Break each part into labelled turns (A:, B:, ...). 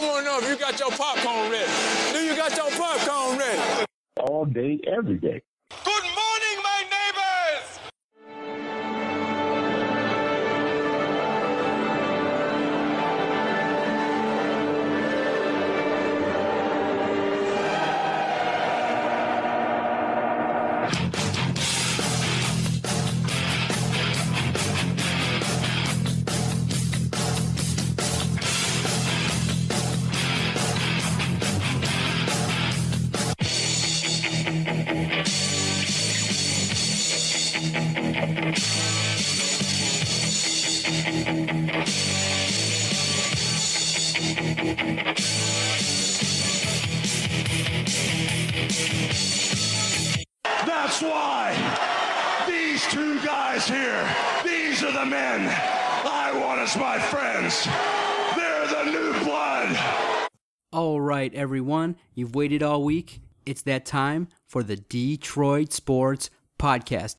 A: want to know if you got your popcorn ready. Do you got your popcorn ready?
B: All day, every day.
A: Good morning, my neighbors!
C: That's why these two guys here, these are the men I want as my friends. They're the new blood.
D: All right, everyone, you've waited all week. It's that time for the Detroit Sports Podcast.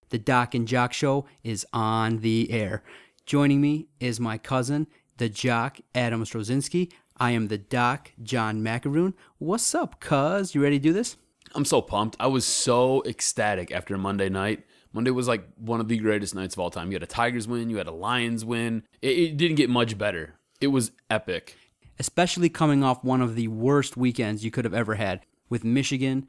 D: The Doc and Jock Show is on the air. Joining me is my cousin, the Jock, Adam Strozinski. I am the Doc, John McAroon. What's up, cuz? You ready to do this?
E: I'm so pumped. I was so ecstatic after Monday night. Monday was like one of the greatest nights of all time. You had a Tigers win. You had a Lions win. It didn't get much better. It was epic.
D: Especially coming off one of the worst weekends you could have ever had. With Michigan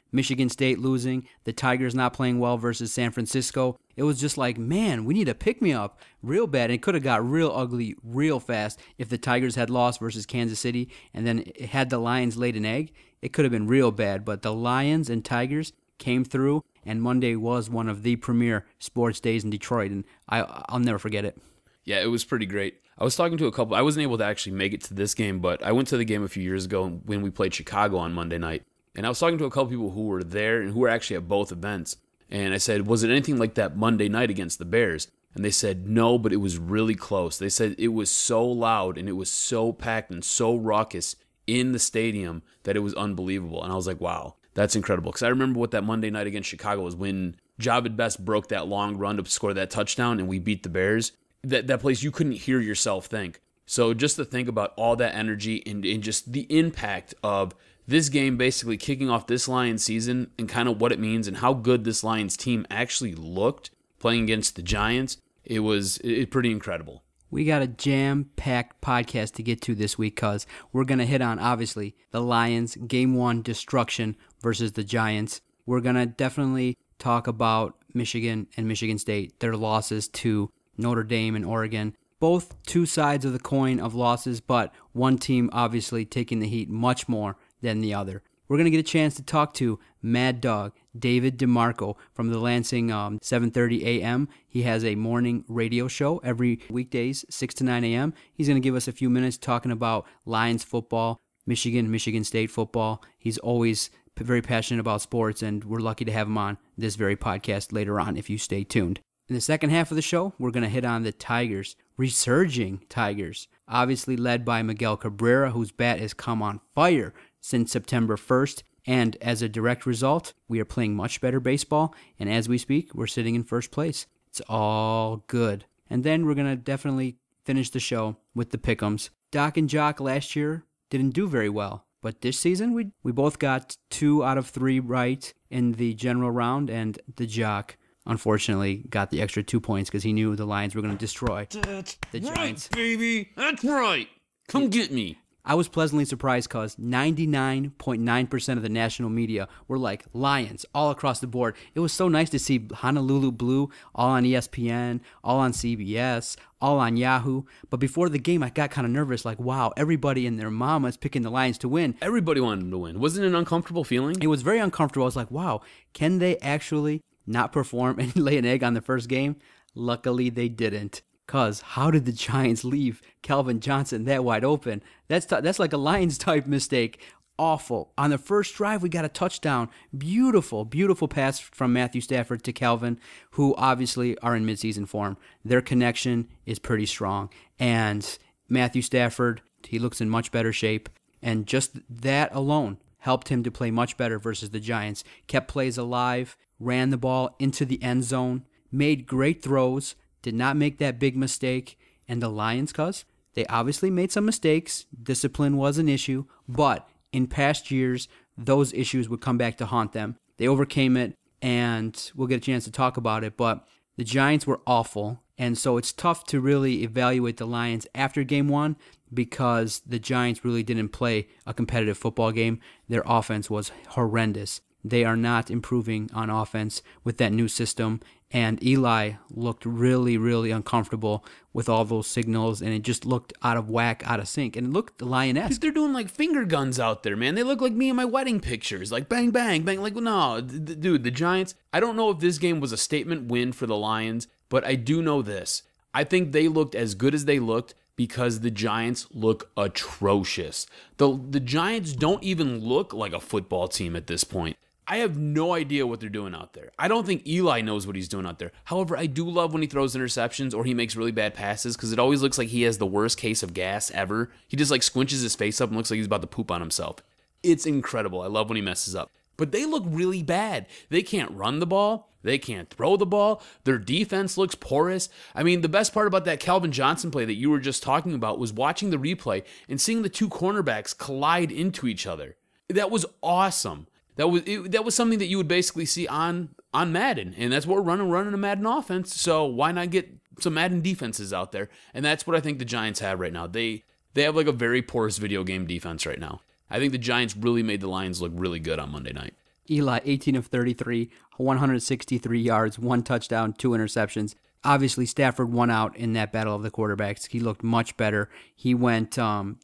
D: State losing, the Tigers not playing well versus San Francisco. It was just like, man, we need a pick-me-up real bad. And it could have got real ugly real fast if the Tigers had lost versus Kansas City and then had the Lions laid an egg. It could have been real bad. But the Lions and Tigers came through, and Monday was one of the premier sports days in Detroit, and I'll never forget it.
E: Yeah, it was pretty great. I was talking to a couple. I wasn't able to actually make it to this game, but I went to the game a few years ago when we played Chicago on Monday night. And I was talking to a couple people who were there and who were actually at both events. And I said, was it anything like that Monday night against the Bears? And they said, no, but it was really close. They said it was so loud and it was so packed and so raucous in the stadium that it was unbelievable. And I was like, wow, that's incredible. Because I remember what that Monday night against Chicago was when Javid Best broke that long run to score that touchdown and we beat the Bears. That place, you couldn't hear yourself think. So just to think about all that energy and just the impact of this game basically kicking off this Lions season and kind of what it means and how good this Lions team actually looked playing against the Giants, it was pretty incredible.
D: We got a jam-packed podcast to get to this week because we're going to hit on, obviously, the Lions' Game 1 destruction versus the Giants. We're going to definitely talk about Michigan and Michigan State, their losses to Notre Dame and Oregon. Both two sides of the coin of losses, but one team obviously taking the heat much more than the other. We're going to get a chance to talk to Mad Dog, David DeMarco from the Lansing 7:30 a.m. He has a morning radio show every weekdays, 6 to 9 a.m. He's going to give us a few minutes talking about Lions football, Michigan State football. He's always very passionate about sports, and we're lucky to have him on this very podcast later on if you stay tuned. In the second half of the show, we're going to hit on the Tigers, resurging Tigers, obviously led by Miguel Cabrera, whose bat has come on fire since September 1st, and as a direct result, we are playing much better baseball, and as we speak, we're sitting in first place. It's all good. And then we're going to definitely finish the show with the pick'ems. Doc and Jock last year didn't do very well, but this season we both got 2 out of 3 right in the general round, and the Jock unfortunately got the extra 2 points because he knew the Lions were going to destroy the Giants.
E: Right, baby. That's right. Come get me.
D: I was pleasantly surprised because 99.9% of the national media were like Lions all across the board. It was so nice to see Honolulu Blue all on ESPN, all on CBS, all on Yahoo. But before the game, I got kind of nervous, like, wow, everybody and their mama is picking the Lions to win.
E: Everybody wanted them to win. Wasn't it an uncomfortable feeling?
D: It was very uncomfortable. I was like, wow, can they actually not perform and lay an egg on the first game? Luckily, they didn't. Because how did the Giants leave Calvin Johnson that wide open? That's like a Lions-type mistake. Awful. On the first drive, we got a touchdown. Beautiful, beautiful pass from Matthew Stafford to Calvin, who obviously are in midseason form. Their connection is pretty strong. And Matthew Stafford, he looks in much better shape. And just that alone helped him to play much better versus the Giants. Kept plays alive, ran the ball into the end zone, made great throws, did not make that big mistake, And the Lions, cuz, they obviously made some mistakes. Discipline was an issue, but in past years, those issues would come back to haunt them. They overcame it, and we'll get a chance to talk about it, but the Giants were awful, and so it's tough to really evaluate the Lions after game one because the Giants really didn't play a competitive football game. Their offense was horrendous. They are not improving on offense with that new system, and Eli looked really, really uncomfortable with all those signals, and it just looked out of whack, out of sync, and it looked Lion-esque.
E: Dude, they're doing like finger guns out there, man. They look like me in my wedding pictures, like bang, bang, bang. Like, no, dude, the Giants, I don't know if this game was a statement win for the Lions, but I do know this. I think they looked as good as they looked because the Giants look atrocious. The Giants don't even look like a football team at this point. I have no idea what they're doing out there. I don't think Eli knows what he's doing out there. However, I do love when he throws interceptions or he makes really bad passes because it always looks like he has the worst case of gas ever. He just like squinches his face up and looks like he's about to poop on himself. It's incredible. I love when he messes up. But they look really bad. They can't run the ball. They can't throw the ball. Their defense looks porous. I mean, the best part about that Calvin Johnson play that you were just talking about was watching the replay and seeing the two cornerbacks collide into each other. That was awesome. That was something that you would basically see on Madden, and that's what we're running a Madden offense. So why not get some Madden defenses out there? And that's what I think the Giants have right now. They have like a very porous video game defense right now. I think the Giants really made the Lions look really good on Monday night.
D: Eli, 18 of 33, 163 yards, 1 touchdown, 2 interceptions. Obviously, Stafford won out in that battle of the quarterbacks. He looked much better. He went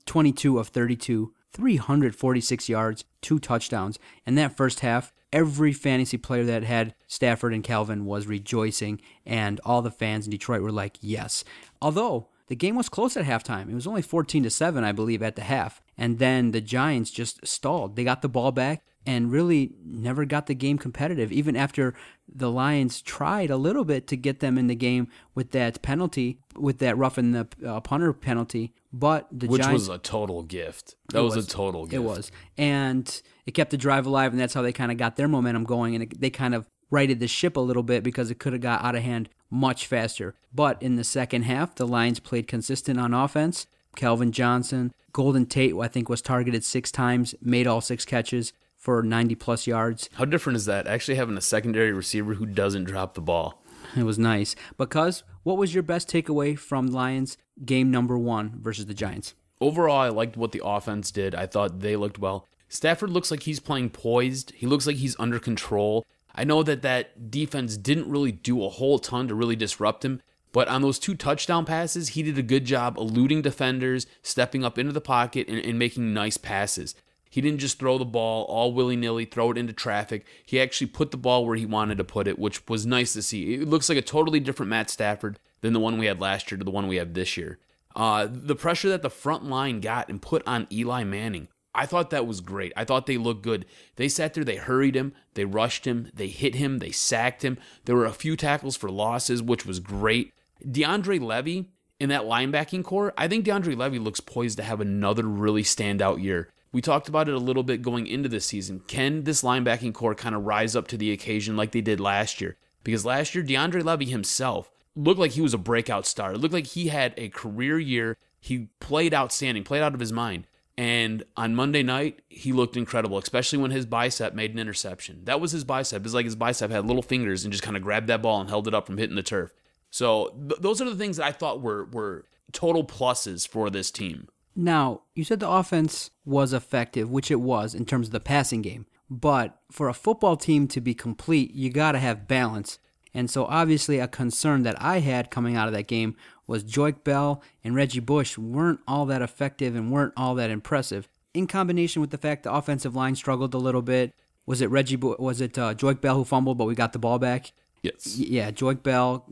D: 22 of 32, 346 yards, 2 touchdowns. And that first half, every fantasy player that had Stafford and Calvin was rejoicing, and all the fans in Detroit were like, yes. Although, the game was close at halftime. It was only 14-7, I believe, at the half. And then the Giants just stalled. They got the ball back and really never got the game competitive, even after the Lions tried a little bit to get them in the game with that penalty, with that roughing the punter penalty. But the
E: Which
D: Giants,
E: was a total gift. That was a total gift.
D: It was. And it kept the drive alive, and that's how they kind of got their momentum going, and they kind of righted the ship a little bit because it could have got out of hand much faster. But in the second half, the Lions played consistent on offense. Calvin Johnson, Golden Tate, I think, was targeted 6 times, made all 6 catches for 90-plus yards.
E: How different is that? Actually having a secondary receiver who doesn't drop the ball.
D: It was nice. Because what was your best takeaway from Lions game number 1 versus the Giants?
E: Overall, I liked what the offense did. I thought they looked well. Stafford looks like he's playing poised. He looks like he's under control. I know that defense didn't really do a whole ton to really disrupt him, but on those 2 touchdown passes, he did a good job eluding defenders, stepping up into the pocket, and making nice passes. He didn't just throw the ball all willy-nilly, throw it into traffic. He actually put the ball where he wanted to put it, which was nice to see. It looks like a totally different Matt Stafford than the one we had last year to the one we have this year. The pressure that the front line got and put on Eli Manning, I thought that was great. I thought they looked good. They sat there, they hurried him, they rushed him, they hit him, they sacked him. There were a few tackles for losses, which was great. DeAndre Levy in that linebacking core, I think DeAndre Levy looks poised to have another really standout year. We talked about it a little bit going into this season. Can this linebacking core kind of rise up to the occasion like they did last year? Because last year, DeAndre Levy himself looked like he was a breakout star. It looked like he had a career year. He played outstanding, played out of his mind. And on Monday night, he looked incredible, especially when his bicep made an interception. That was his bicep. It's like his bicep had little fingers and just kind of grabbed that ball and held it up from hitting the turf. So those are the things that I thought were total pluses for this team.
D: Now, you said the offense was effective, which it was in terms of the passing game. But for a football team to be complete, you got to have balance. And so obviously a concern that I had coming out of that game was Joique Bell and Reggie Bush weren't all that effective and weren't all that impressive. In combination with the fact the offensive line struggled a little bit. Was it Joique Bell who fumbled, but we got the ball back?
E: Yes.
D: Yeah, Joique Bell,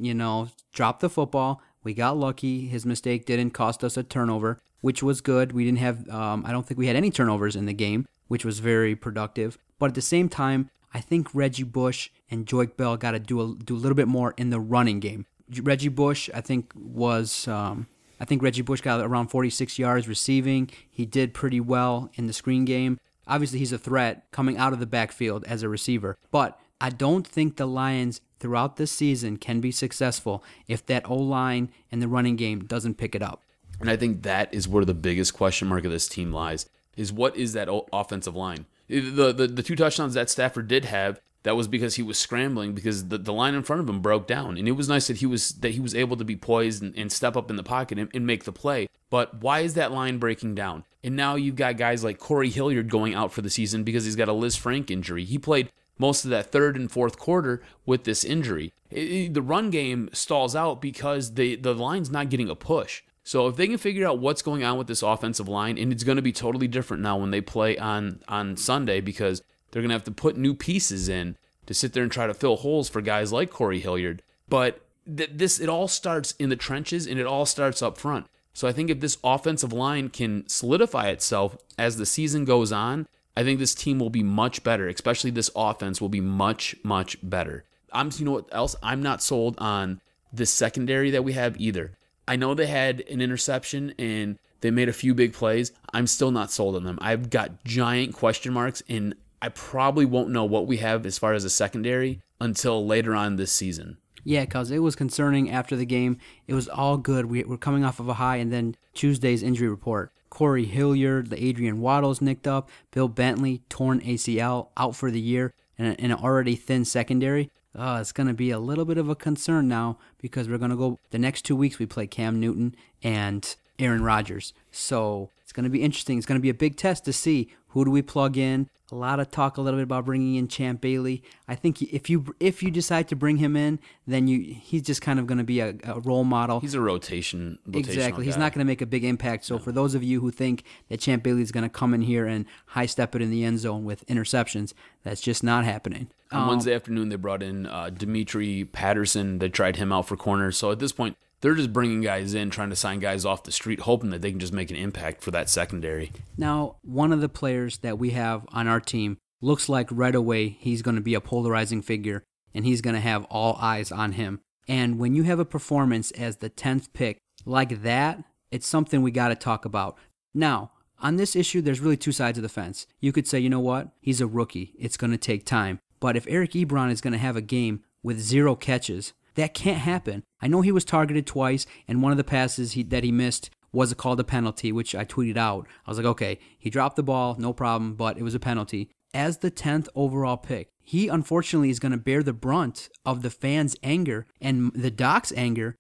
D: dropped the football. We got lucky. His mistake didn't cost us a turnover, which was good. We didn't have, I don't think we had any turnovers in the game, which was very productive. But at the same time, I think Reggie Bush and Joique Bell got to do a little bit more in the running game. Reggie Bush, I think Reggie Bush got around 46 yards receiving. He did pretty well in the screen game. Obviously, he's a threat coming out of the backfield as a receiver. But I don't think the Lions throughout this season can be successful if that O-line and the running game doesn't pick it up.
E: And I think that is where the biggest question mark of this team lies, is what is that offensive line? The 2 touchdowns that Stafford did have, that was because he was scrambling, because the line in front of him broke down. And it was nice that he was able to be poised and step up in the pocket and make the play. But why is that line breaking down? And now you've got guys like Corey Hilliard going out for the season because he's got a Liz Frank injury. He played most of that third and fourth quarter with this injury. The run game stalls out because the line's not getting a push. So if they can figure out what's going on with this offensive line, and it's going to be totally different now when they play on Sunday, because they're going to have to put new pieces in to sit there and try to fill holes for guys like Corey Hilliard. But it all starts in the trenches, and it all starts up front. So I think if this offensive line can solidify itself as the season goes on, I think this team will be much better, especially this offense will be much, much better. You know what else? I'm not sold on this secondary that we have either. I know they had an interception and they made a few big plays. I'm still not sold on them. I've got giant question marks, and I probably won't know what we have as far as a secondary until later on this season.
D: Yeah, because it was concerning after the game. It was all good. We're coming off of a high, and then Tuesday's injury report. Corey Hilliard, the Adrian Waddles nicked up. Bill Bentley, torn ACL, out for the year, and an already thin secondary. It's going to be a little bit of a concern now, because we're going to go, the next 2 weeks we play Cam Newton and Aaron Rodgers. So it's going to be interesting. It's going to be a big test to see who do we plug in. A lot of talk a little bit about bringing in Champ Bailey. I think if you decide to bring him in, then he's just kind of going to be a role model.
E: He's a rotational
D: Exactly.
E: guy.
D: He's not going to make a big impact. So for those of you who think that Champ Bailey is going to come in here and high step it in the end zone with interceptions, that's just not happening.
E: On Wednesday afternoon, they brought in Dimitri Patterson. They tried him out for corner. So at this point, they're just bringing guys in, trying to sign guys off the street, hoping that they can just make an impact for that secondary.
D: Now, one of the players that we have on our team looks like right away he's going to be a polarizing figure, and he's going to have all eyes on him. And when you have a performance as the 10th pick like that, it's something we got to talk about. Now, on this issue, there's really 2 sides of the fence. You could say, you know what? He's a rookie. It's going to take time. But if Eric Ebron is going to have a game with 0 catches, that can't happen. I know he was targeted twice, and one of the passes that he missed was called a penalty, which I tweeted out. I was like, okay, he dropped the ball, no problem, but it was a penalty. As the 10th overall pick, he unfortunately is going to bear the brunt of the fans' anger and the Doc's anger,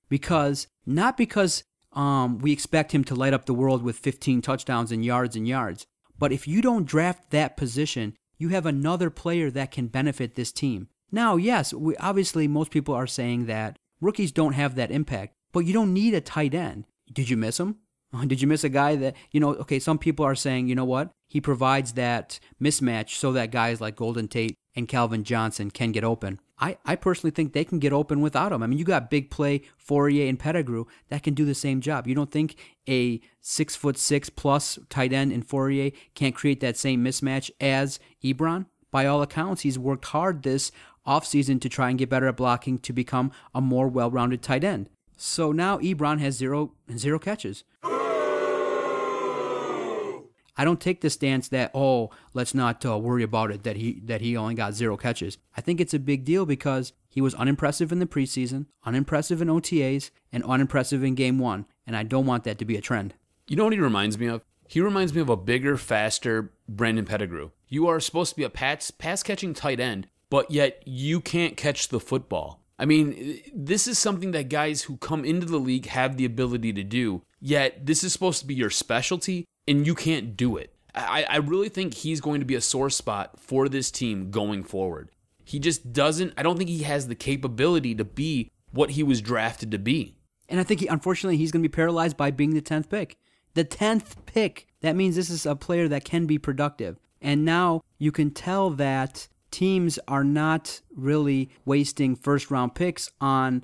D: not because we expect him to light up the world with 15 touchdowns and yards, but if you don't draft that position, you have another player that can benefit this team. Now, yes, obviously most people are saying that rookies don't have that impact, but you don't need a tight end. Did you miss him? Did you miss a guy that, okay, some people are saying, you know what? He provides that mismatch so that guys like Golden Tate and Calvin Johnson can get open. I personally think they can get open without him. I mean, you got big play, Fourier and Pettigrew that can do the same job. You don't think a 6'6" tight end in Fourier can't create that same mismatch as Ebron? By all accounts, he's worked hard this offseason to try and get better at blocking to become a more well-rounded tight end. So now Ebron has zero catches. I don't take the stance that, let's not worry about it, that he only got 0 catches. I think it's a big deal because he was unimpressive in the preseason, unimpressive in OTAs, and unimpressive in Game 1, and I don't want that to be a trend.
E: You know what he reminds me of? He reminds me of a bigger, faster Brandon Pettigrew. You are supposed to be a pass-catching tight end, but yet you can't catch the football. I mean, this is something that guys who come into the league have the ability to do, yet this is supposed to be your specialty, and you can't do it. I really think he's going to be a sore spot for this team going forward. He just doesn't, I don't think he has the capability to be what he was drafted to be.
D: And I think, unfortunately, he's going to be paralyzed by being the 10th pick. The 10th pick. That means this is a player that can be productive. And now you can tell that teams are not really wasting first-round picks on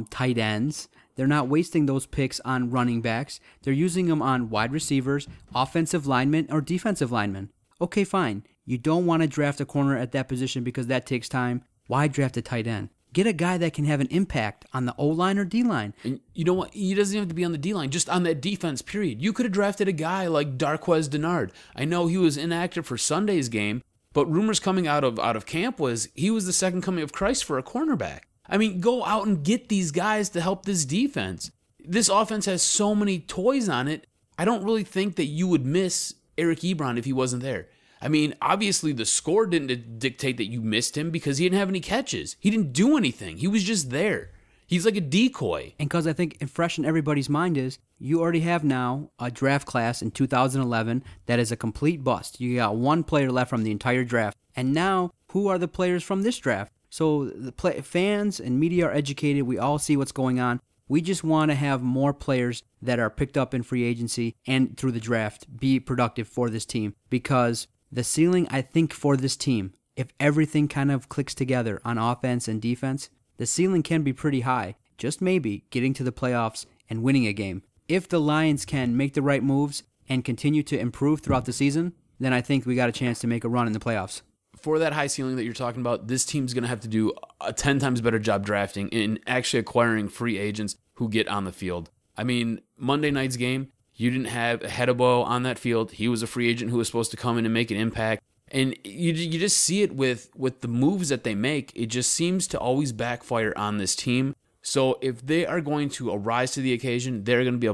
D: tight ends. They're not wasting those picks on running backs. They're using them on wide receivers, offensive linemen, or defensive linemen. Okay, fine. You don't want to draft a corner at that position because that takes time. Why draft a tight end? Get a guy that can have an impact on the O-line or D-line.
E: And you know what? He doesn't have to be on the D-line, just on that defense, period. You could have drafted a guy like Darqueze Dennard. I know he was inactive for Sunday's game, But rumors coming out of camp was he was the second coming of Christ for a cornerback. I mean, go out and get these guys to help this defense. This offense has so many toys on it. I don't really think that you would miss Eric Ebron if he wasn't there. I mean, obviously the score didn't dictate that you missed him because he didn't have any catches. He didn't do anything. He was just there. He's like a decoy.
D: And because I think fresh in everybody's mind is you already have now a draft class in 2011 that is a complete bust. You got one player left from the entire draft. And now, who are the players from this draft? So the fans and media are educated. We all see what's going on. We just want to have more players that are picked up in free agency and through the draft be productive for this team. Because the ceiling, I think, for this team, if everything kind of clicks together on offense and defense, the ceiling can be pretty high, just maybe getting to the playoffs and winning a game. If the Lions can make the right moves and continue to improve throughout the season, then I think we got a chance to make a run in the playoffs.
E: For that high ceiling that you're talking about, this team's going to have to do a 10 times better job drafting and actually acquiring free agents who get on the field. I mean, Monday night's game, you didn't have Hedebo on that field. He was a free agent who was supposed to come in and make an impact. And you just see it with the moves that they make. It just seems to always backfire on this team. So if they are going to arise to the occasion, they're going to be a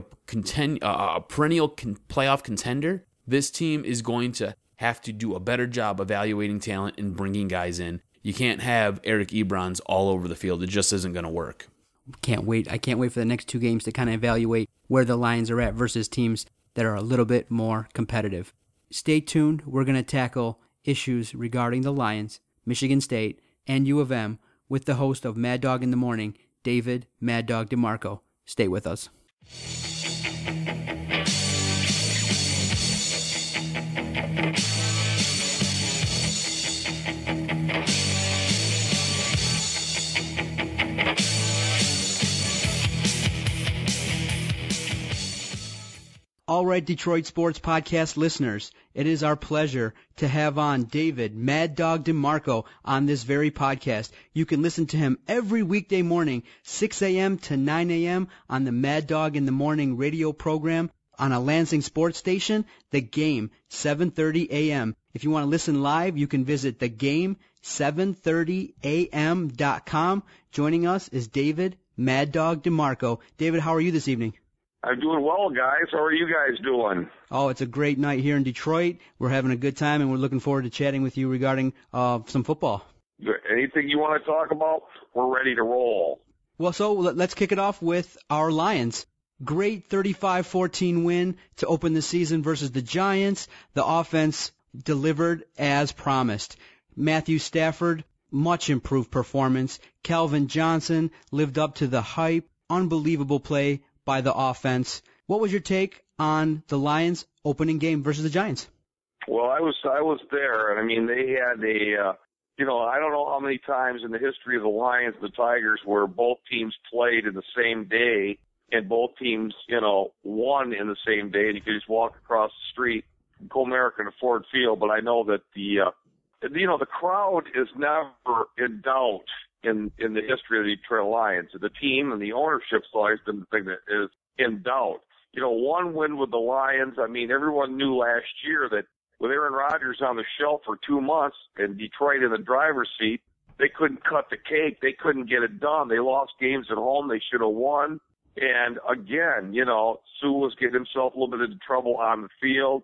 E: perennial playoff contender. This team is going to have to do a better job evaluating talent and bringing guys in. You can't have Eric Ebrons all over the field. It just isn't going to work.
D: Can't wait. I can't wait for the next two games to kind of evaluate where the Lions are at versus teams that are a little bit more competitive. Stay tuned. We're going to tackle issues regarding the Lions, Michigan State, and U of M with the host of Mad Dog in the Morning, David Mad Dog DeMarco. Stay with us. All right, Detroit Sports Podcast listeners, it is our pleasure to have on David Mad Dog DeMarco on this very podcast. You can listen to him every weekday morning, 6 a.m. to 9 a.m. on the Mad Dog in the Morning radio program on a Lansing sports station, The Game, 7:30 a.m. If you want to listen live, you can visit thegame730am.com. Joining us is David Mad Dog DeMarco. David, how are you this evening?
B: I'm doing well, guys. How are you guys doing?
D: Oh, it's a great night here in Detroit. We're having a good time, and we're looking forward to chatting with you regarding some football.
B: Anything you want to talk about, we're ready to roll.
D: Well, so let's kick it off with our Lions. Great 35-14 win to open the season versus the Giants. The offense delivered as promised. Matthew Stafford, much improved performance. Calvin Johnson lived up to the hype. Unbelievable play by the offense. What was your take on the Lions opening game versus the Giants?
B: Well, I was there, and I mean they had I don't know how many times in the history of the Lions and the Tigers where both teams played in the same day and both teams, won in the same day, and you could just walk across the street from Comerica to Ford Field. But I know that the crowd is never in doubt in the history of the Detroit Lions. The team and the ownership's always been the thing that is in doubt. One win with the Lions, I mean, everyone knew last year that with Aaron Rodgers on the shelf for 2 months and Detroit in the driver's seat, they couldn't cut the cake. They couldn't get it done. They lost games at home they should have won. And again, Sue was getting himself a little bit into trouble on the field.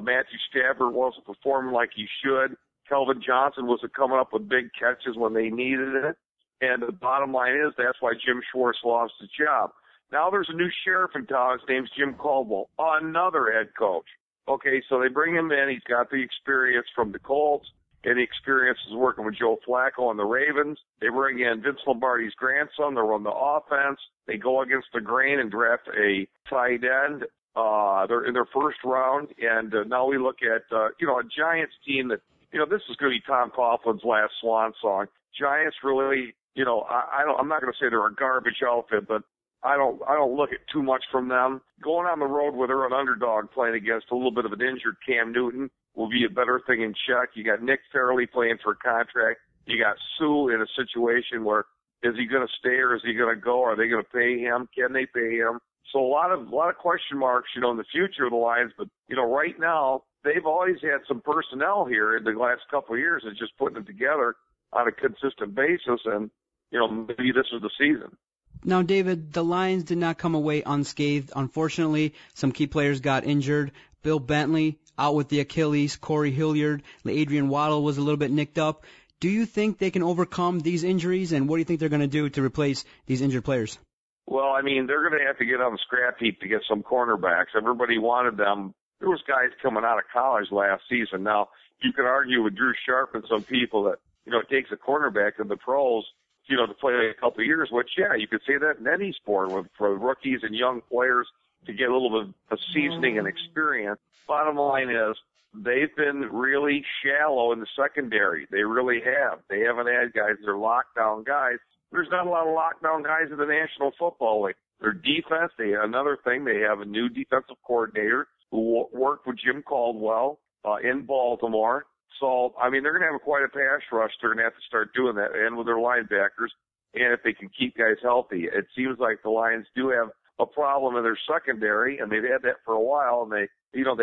B: Matthew Stafford wasn't performing like he should. Calvin Johnson wasn't coming up with big catches when they needed it. And the bottom line is that's why Jim Schwartz lost his job. Now there's a new sheriff in town. His name's Jim Caldwell, another head coach. Okay, so they bring him in. He's got the experience from the Colts and the experience is working with Joe Flacco and the Ravens. They bring in Vince Lombardi's grandson to run the offense. They go against the grain and draft a tight end. They're in their first round. And now we look at, a Giants team that, this is going to be Tom Coughlin's last swan song. Giants really, I'm not going to say they're a garbage outfit, but I don't look at too much from them. Going on the road where they're an underdog playing against a little bit of an injured Cam Newton will be a better thing in check. You got Nick Fairley playing for a contract. You got Sue in a situation where is he going to stay or is he going to go? Are they going to pay him? Can they pay him? So a lot of question marks, in the future of the Lions. But right now, they've always had some personnel here in the last couple of years and just putting it together on a consistent basis. And, maybe this is the season.
D: Now, David, the Lions did not come away unscathed. Unfortunately, some key players got injured. Bill Bentley out with the Achilles, Corey Hilliard, Adrian Waddle was a little bit nicked up. Do you think they can overcome these injuries, and what do you think they're going to do to replace these injured players?
B: Well, they're going to have to get on the scrap heap to get some cornerbacks. Everybody wanted them. There was guys coming out of college last season. Now, you can argue with Drew Sharp and some people that, it takes a cornerback in the pros, to play a couple of years, which, yeah, you could say that in any sport for rookies and young players to get a little bit of seasoning and experience. Bottom line is they've been really shallow in the secondary. They really have. They haven't had guys that are lockdown guys. There's not a lot of lockdown guys in the National Football League. Their defense, another thing, they have a new defensive coordinator who worked with Jim Caldwell in Baltimore. So, they're going to have quite a pass rush. They're going to have to start doing that, and with their linebackers, and if they can keep guys healthy. It seems like the Lions do have a problem in their secondary, and they've had that for a while, and they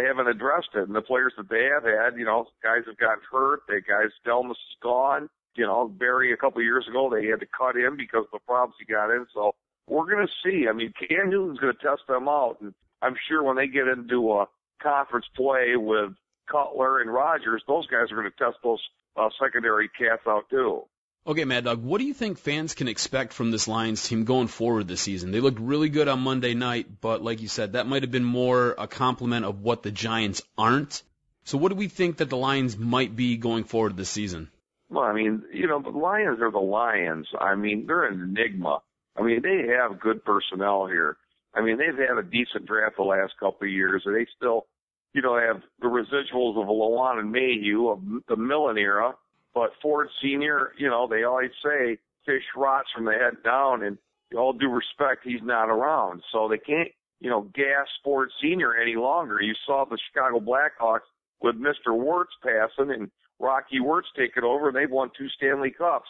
B: haven't addressed it. And the players that they have had, guys have gotten hurt. Delmas is gone. Barry a couple of years ago, they had to cut him because of the problems he got in. So we're going to see. Cam Newton's going to test them out, and I'm sure when they get into a conference play with Cutler and Rodgers, those guys are going to test those secondary cats out too.
E: Okay, Mad Dog, what do you think fans can expect from this Lions team going forward this season? They looked really good on Monday night, but like you said, that might have been more a compliment of what the Giants aren't. So what do we think that the Lions might be going forward this season?
B: Well, the Lions are the Lions. They're an enigma. They have good personnel here. They've had a decent draft the last couple of years, and they still, have the residuals of Lawan and Mayhew of the Millen era. But Ford Sr., they always say fish rots from the head down, and all due respect, he's not around. So they can't, gas Ford Sr. any longer. You saw the Chicago Blackhawks with Mr. Wirtz passing and Rocky Wirtz taking over, and they've won 2 Stanley Cups.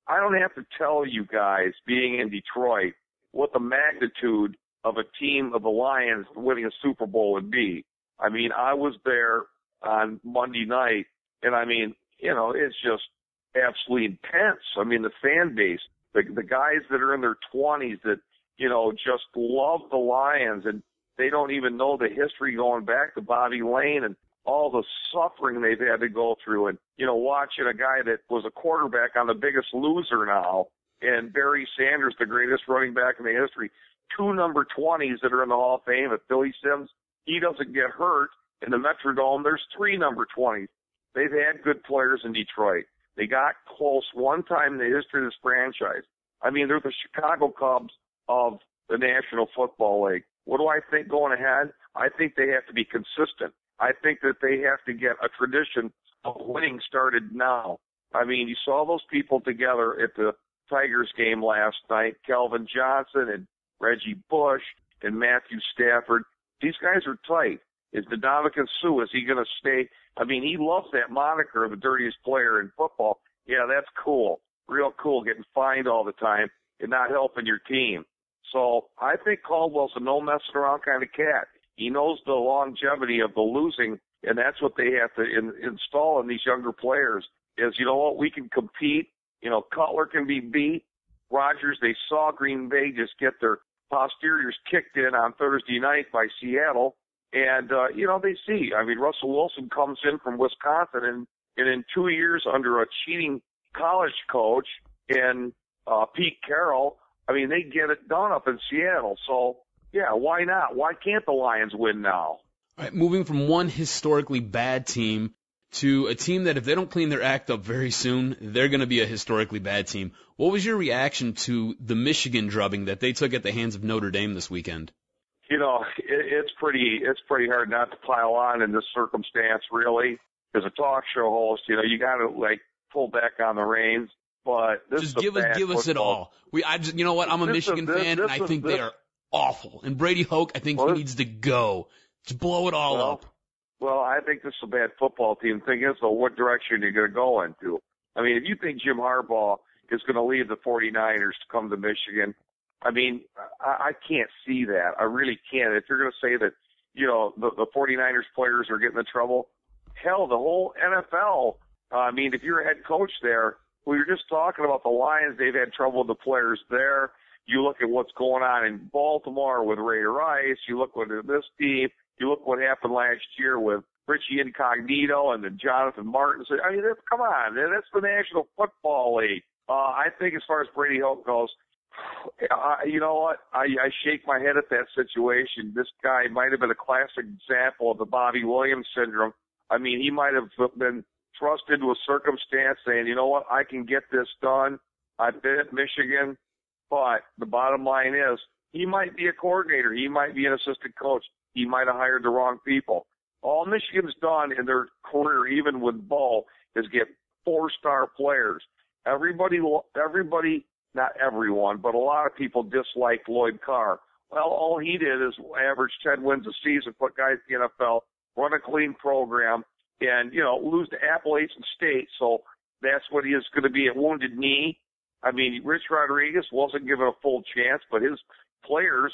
B: I don't have to tell you guys, being in Detroit, what the magnitude of a team of the Lions winning a Super Bowl would be. I was there on Monday night, and it's just absolutely intense. The fan base, the guys that are in their 20s that, just love the Lions, and they don't even know the history going back to Bobby Lane and all the suffering they've had to go through. And, watching a guy that was a quarterback on The Biggest Loser now, and Barry Sanders, the greatest running back in the history, 2 number 20s that are in the Hall of Fame. If Billy Sims, he doesn't get hurt in the Metrodome, there's 3 number 20s. They've had good players in Detroit. They got close one time in the history of this franchise. They're the Chicago Cubs of the National Football League. What do I think going ahead? I think they have to be consistent. I think that they have to get a tradition of winning started now. You saw those people together at the Tigers game last night, Calvin Johnson and Reggie Bush and Matthew Stafford. These guys are tight. Is Ndamukong Suh, is he going to stay? He loves that moniker of the dirtiest player in football. Yeah, that's cool. Real cool, getting fined all the time and not helping your team. So I think Caldwell's a no messing around kind of cat. He knows the longevity of the losing, and that's what they have to install in these younger players is, we can compete. Cutler can be beat. Rodgers, they saw Green Bay just get their posteriors kicked in on Thursday night by Seattle. And, they see. Russell Wilson comes in from Wisconsin, and in 2 years under a cheating college coach and Pete Carroll, they get it done up in Seattle. So, yeah, why not? Why can't the Lions win now?
E: All right, moving from one historically bad team to a team that if they don't clean their act up very soon, they're going to be a historically bad team. What was your reaction to the Michigan drubbing that they took at the hands of Notre Dame this weekend?
B: It's pretty hard not to pile on in this circumstance, really. As a talk show host, you got to pull back on the reins. But this
E: just give us it all. You know what? I'm a Michigan fan, and I think they are awful. And Brady Hoke, I think he needs to go. Just blow it all up.
B: Well, I think this is a bad football team. Thing is, though, what direction are you going to go into? If you think Jim Harbaugh is going to leave the 49ers to come to Michigan, I can't see that. I really can't. If you're going to say that, the 49ers players are getting in trouble. Hell, the whole NFL. I mean, if you're a head coach there, we were just talking about the Lions. They've had trouble with the players there. You look at what's going on in Baltimore with Ray Rice. You look at this team. You look what happened last year with Richie Incognito and then Jonathan Martin. I mean, come on. That's the National Football League. I think as far as Brady Hoke goes, you know what? I shake my head at that situation. This guy might have been a classic example of the Bobby Williams syndrome. I mean, he might have been thrust into a circumstance saying, you know what, I can get this done. I've been at Michigan, but the bottom line is he might be a coordinator. He might be an assistant coach. He might have hired the wrong people. All Michigan's done in their career, even with Bull, is get 4-star players. Everybody, not everyone, but a lot of people dislike Lloyd Carr. Well, all he did is average 10 wins a season, put guys in the NFL, run a clean program, and, lose to Appalachian State. So that's what he is going to be, a wounded knee. I mean, Rich Rodriguez wasn't given a full chance, but his players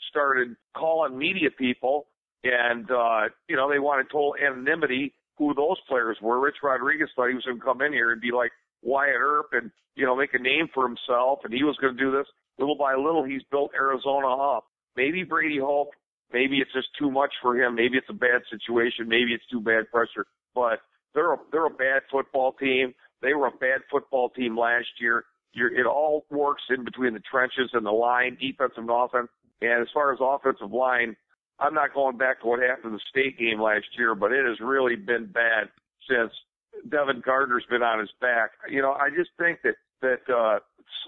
B: started calling media people, and, they wanted total anonymity who those players were. Rich Rodriguez thought he was going to come in here and be like Wyatt Earp and, make a name for himself, and he was going to do this. Little by little, he's built Arizona up. Maybe Brady Hoke, maybe it's just too much for him. Maybe it's a bad situation. Maybe it's too bad pressure. But they're a bad football team. They were a bad football team last year. It all works in between the trenches and the line, defense and offense. And as far as offensive line, I'm not going back to what happened in the state game last year, but it has really been bad since Devin Gardner's been on his back. I just think that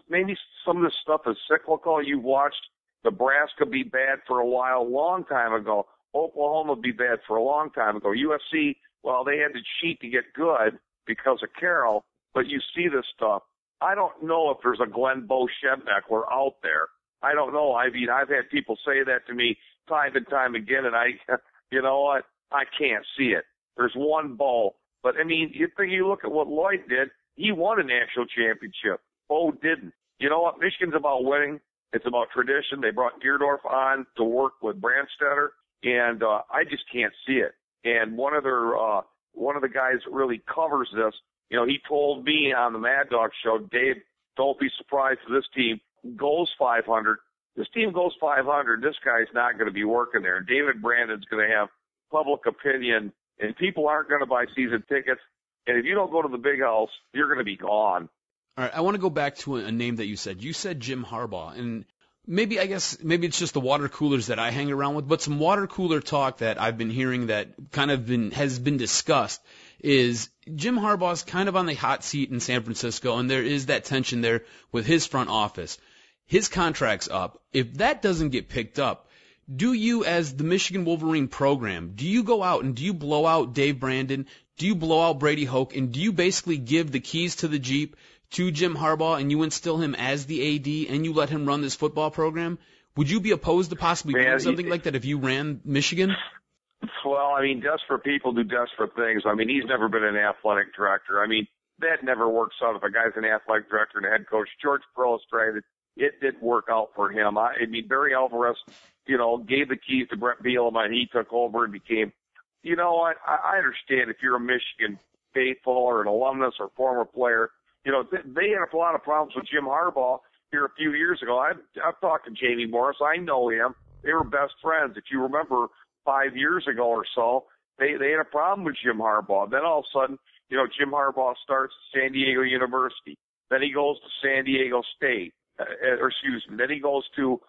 B: maybe some of this stuff is cyclical. You've watched Nebraska be bad for a while, a long time ago. Oklahoma be bad for a long time ago. USC, well, they had to cheat to get good because of Carroll, but you see this stuff. I don't know if there's a Glenn Bo Schembechler out there. I don't know. I mean, I've had people say that to me time and time again, and you know what? I can't see it. There's one Bo. But, I mean, you look at what Lloyd did. He won a national championship. Bo didn't. You know what? Michigan's about winning. It's about tradition. They brought Deerdorf on to work with Brandstetter, and I just can't see it. And one of the guys that really covers this, he told me on the Mad Dog show, Dave, don't be surprised if this team goes 500. This team goes 500. This guy's not going to be working there. David Brandon's going to have public opinion, and people aren't going to buy season tickets. And if you don't go to the big house, you're going to be gone.
E: All right, I want to go back to a name that you said. You said Jim Harbaugh, and maybe it's just the water coolers that I hang around with, but some water cooler talk that I've been hearing that has been discussed is Jim Harbaugh's kind of on the hot seat in San Francisco, and there is that tension there with his front office. His contract's up. If that doesn't get picked up, do you, as the Michigan Wolverine program, do you go out and do you blow out Dave Brandon? Do you blow out Brady Hoke? And do you basically give the keys to the Jeep to Jim Harbaugh and you instill him as the AD and you let him run this football program? Would you be opposed to possibly doing something like that if you ran Michigan?
B: Well, I mean, desperate people do desperate things. I mean, he's never been an athletic director. I mean, that never works out if a guy's an athletic director and a head coach. George Pearl tried it. It didn't work out for him. I mean, Barry Alvarez, gave the keys to Brett Bielema, and he took over and became, I understand if you're a Michigan faithful or an alumnus or former player, they had a lot of problems with Jim Harbaugh here a few years ago. I've talked to Jamie Morris. I know him. They were best friends. If you remember 5 years ago or so, they had a problem with Jim Harbaugh. Then all of a sudden, Jim Harbaugh starts at San Diego University. Then he goes to San Diego State. Then he goes to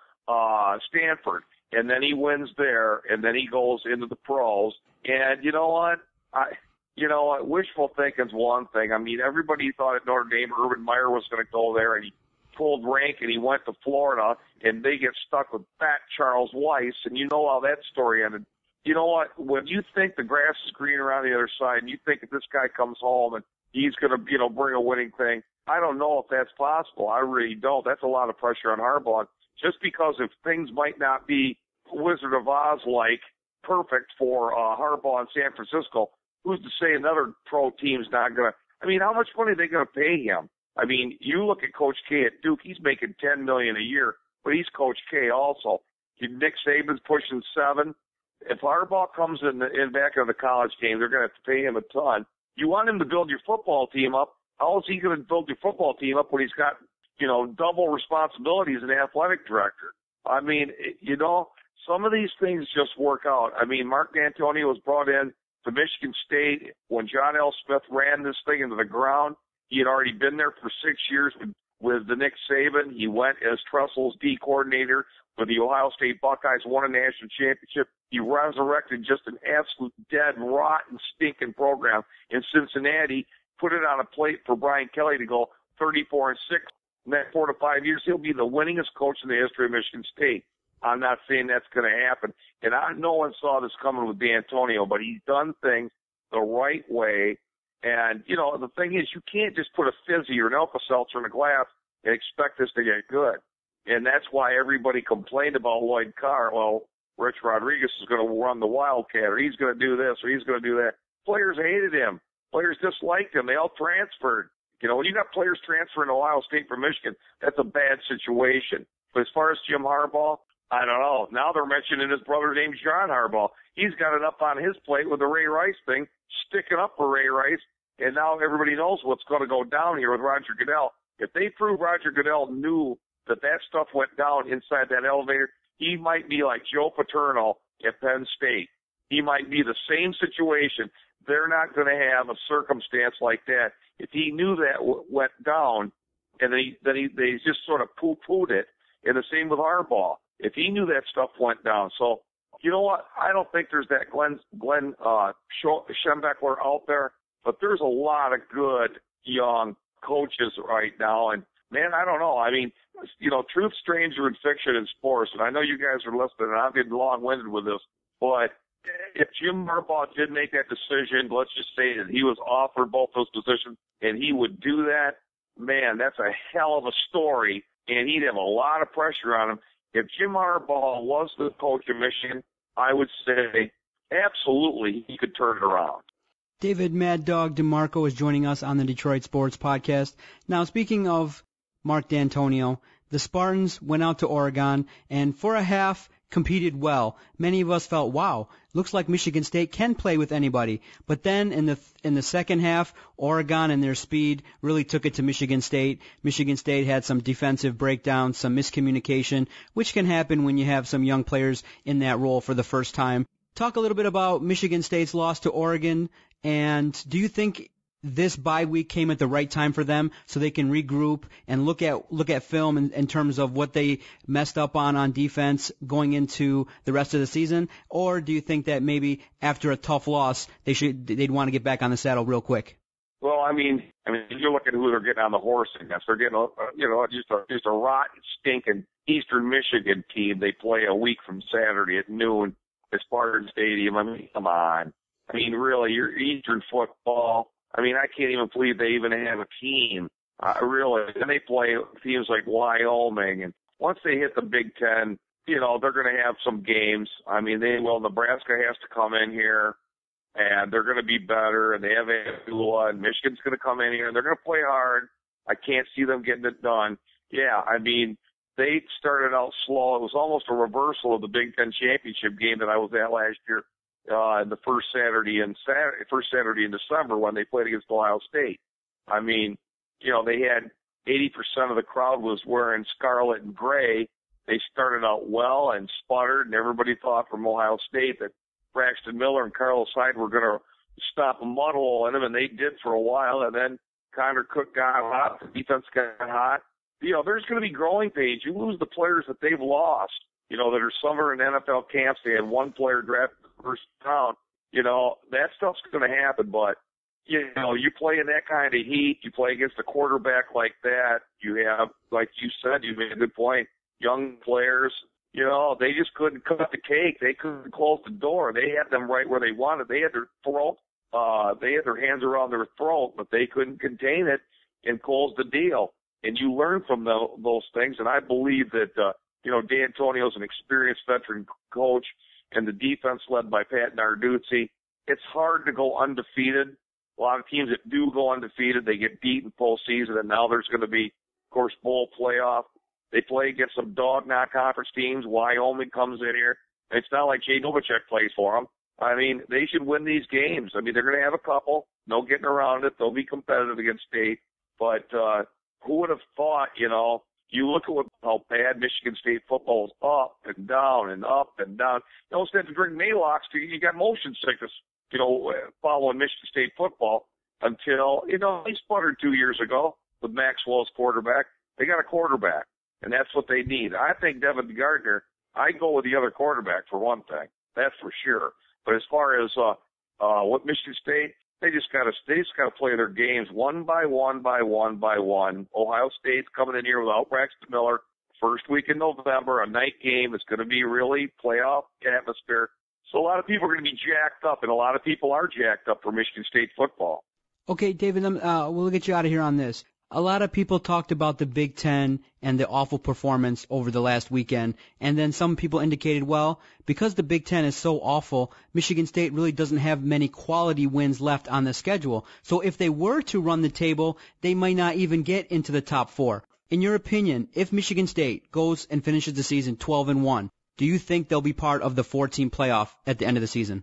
B: Stanford, and then he wins there, and then he goes into the pros. And you know what? Wishful thinking's one thing. I mean, everybody thought at Notre Dame Urban Meyer was going to go there, and he pulled rank, and he went to Florida, and they get stuck with fat Charles Weiss, and you know how that story ended. You know what? When you think the grass is green around the other side, and you think if this guy comes home and he's going to, bring a winning thing, I don't know if that's possible. I really don't. That's a lot of pressure on Harbaugh. Just because if things might not be Wizard of Oz-like perfect for Harbaugh in San Francisco, who's to say another pro team's not going to – I mean, how much money are they going to pay him? I mean, you look at Coach K at Duke, he's making $10 million a year, but he's Coach K also. Nick Saban's pushing $7 million. if Harbaugh comes in back of the college game, they're going to have to pay him a ton. You want him to build your football team up. How is he going to build your football team up when he's got, double responsibilities as an athletic director? I mean, some of these things just work out. I mean, Mark D'Antonio was brought in to Michigan State when John L. Smith ran this thing into the ground. He had already been there for 6 years with the Nick Saban. He went as Tressel's D coordinator for the Ohio State Buckeyes, won a national championship. He resurrected just an absolute dead, rotten, stinking program in Cincinnati, put it on a plate for Brian Kelly to go 34-6. In that 4 to 5 years, he'll be the winningest coach in the history of Michigan State. I'm not saying that's going to happen. And no one saw this coming with D'Antonio, but he's done things the right way. And, the thing is, you can't just put a fizzy or an Alka-Seltzer in a glass and expect this to get good. And that's why everybody complained about Lloyd Carr. Well, Rich Rodriguez is going to run the Wildcat, or he's going to do this, or he's going to do that. Players hated him. Players disliked him. They all transferred. When you got players transferring to Ohio State from Michigan, that's a bad situation. But as far as Jim Harbaugh, I don't know. Now they're mentioning his brother named John Harbaugh. He's got it up on his plate with the Ray Rice thing, sticking up for Ray Rice. And now everybody knows what's going to go down here with Roger Goodell. If they prove Roger Goodell knew that stuff went down inside that elevator, he might be like Joe Paterno at Penn State. He might be the same situation. They're not going to have a circumstance like that. If he knew that went down, and they just sort of poo-pooed it, and the same with Harbaugh. If he knew that stuff went down. So, you know what? I don't think there's that Glenn Schembechler out there, but there's a lot of good young coaches right now. And, man, I don't know. I mean, truth's stranger than fiction in sports, and I know you guys are listening, and I'm getting long-winded with this, but if Jim Harbaugh did make that decision, let's just say that he was offered both those positions and he would do that, man, that's a hell of a story, and he'd have a lot of pressure on him. If Jim Harbaugh was the coach of Michigan, I would say absolutely he could turn it around.
D: David Mad Dog DeMarco is joining us on the Detroit Sports Podcast. Now, speaking of Mark D'Antonio, the Spartans went out to Oregon and for a half competed well. Many of us felt, wow, looks like Michigan State can play with anybody. But then in the second half, Oregon and their speed really took it to Michigan State. Michigan State had some defensive breakdowns, some miscommunication, which can happen when you have some young players in that role for the first time. Talk a little bit about Michigan State's loss to Oregon, and do you think this bye week came at the right time for them so they can regroup and look at film in terms of what they messed up on defense going into the rest of the season? Or do you think that maybe after a tough loss they'd want to get back on the saddle real quick?
B: Well, I mean, you're looking at who they're getting on the horse against. They're getting just a rotten, stinking Eastern Michigan team. They play a week from Saturday at noon at Spartan Stadium. I mean, come on. I mean, really, you're Eastern football. I mean, I can't even believe they even have a team. Really. And they play teams like Wyoming. And once they hit the Big Ten, they're going to have some games. I mean, Nebraska has to come in here, and they're going to be better. And they have Abdullah, and Michigan's going to come in here, and they're going to play hard. I can't see them getting it done. Yeah, I mean, they started out slow. It was almost a reversal of the Big Ten championship game that I was at last year. The first Saturday in December when they played against Ohio State. I mean, they had 80% of the crowd was wearing scarlet and gray. They started out well and sputtered, and everybody thought from Ohio State that Braxton Miller and Carlos Hyde were going to stop a mud hole in them, and they did for a while. And then Connor Cook got hot, the defense got hot. There's going to be growing pains. You lose the players that they've lost. That are somewhere in NFL camps. They had one player drafted first round. That stuff's going to happen, but, you play in that kind of heat, you play against a quarterback like that, you have, like you said, you made a good point, young players, they just couldn't cut the cake. They couldn't close the door. They had them right where they wanted. They had their throat, they had their hands around their throat, but they couldn't contain it and close the deal. And you learn from those things, and I believe that, D'Antonio's an experienced veteran coach, and the defense led by Pat Narduzzi. It's hard to go undefeated. A lot of teams that do go undefeated, they get beat in postseason, and now there's going to be, of course, bowl playoff. They play against some dog-knock conference teams. Wyoming comes in here. It's not like Jay Novacek plays for them. I mean, they should win these games. I mean, they're going to have a couple. No getting around it. They'll be competitive against State. But who would have thought, you know, you look at how bad Michigan State football is up and down and up and down. You almost have to drink Maalox because you got motion sickness, you know, following Michigan State football until, you know, they sputtered 2 years ago with Maxwell as quarterback. They got a quarterback, and that's what they need. I think Devin Gardner, I go with the other quarterback for one thing. That's for sure. But as far as what Michigan State, they just got to play their games one by one by one by one. Ohio State's coming in here without Braxton Miller. First week in November, a night game. It's going to be really playoff atmosphere. So a lot of people are going to be jacked up, and a lot of people are jacked up for Michigan State football.
D: Okay, David, we'll get you out of here on this. A lot of people talked about the Big Ten and the awful performance over the last weekend, and then some people indicated, well, because the Big Ten is so awful, Michigan State really doesn't have many quality wins left on the schedule. So if they were to run the table, they might not even get into the top four. In your opinion, if Michigan State goes and finishes the season 12-1, do you think they'll be part of the 4-team playoff at the end of the season?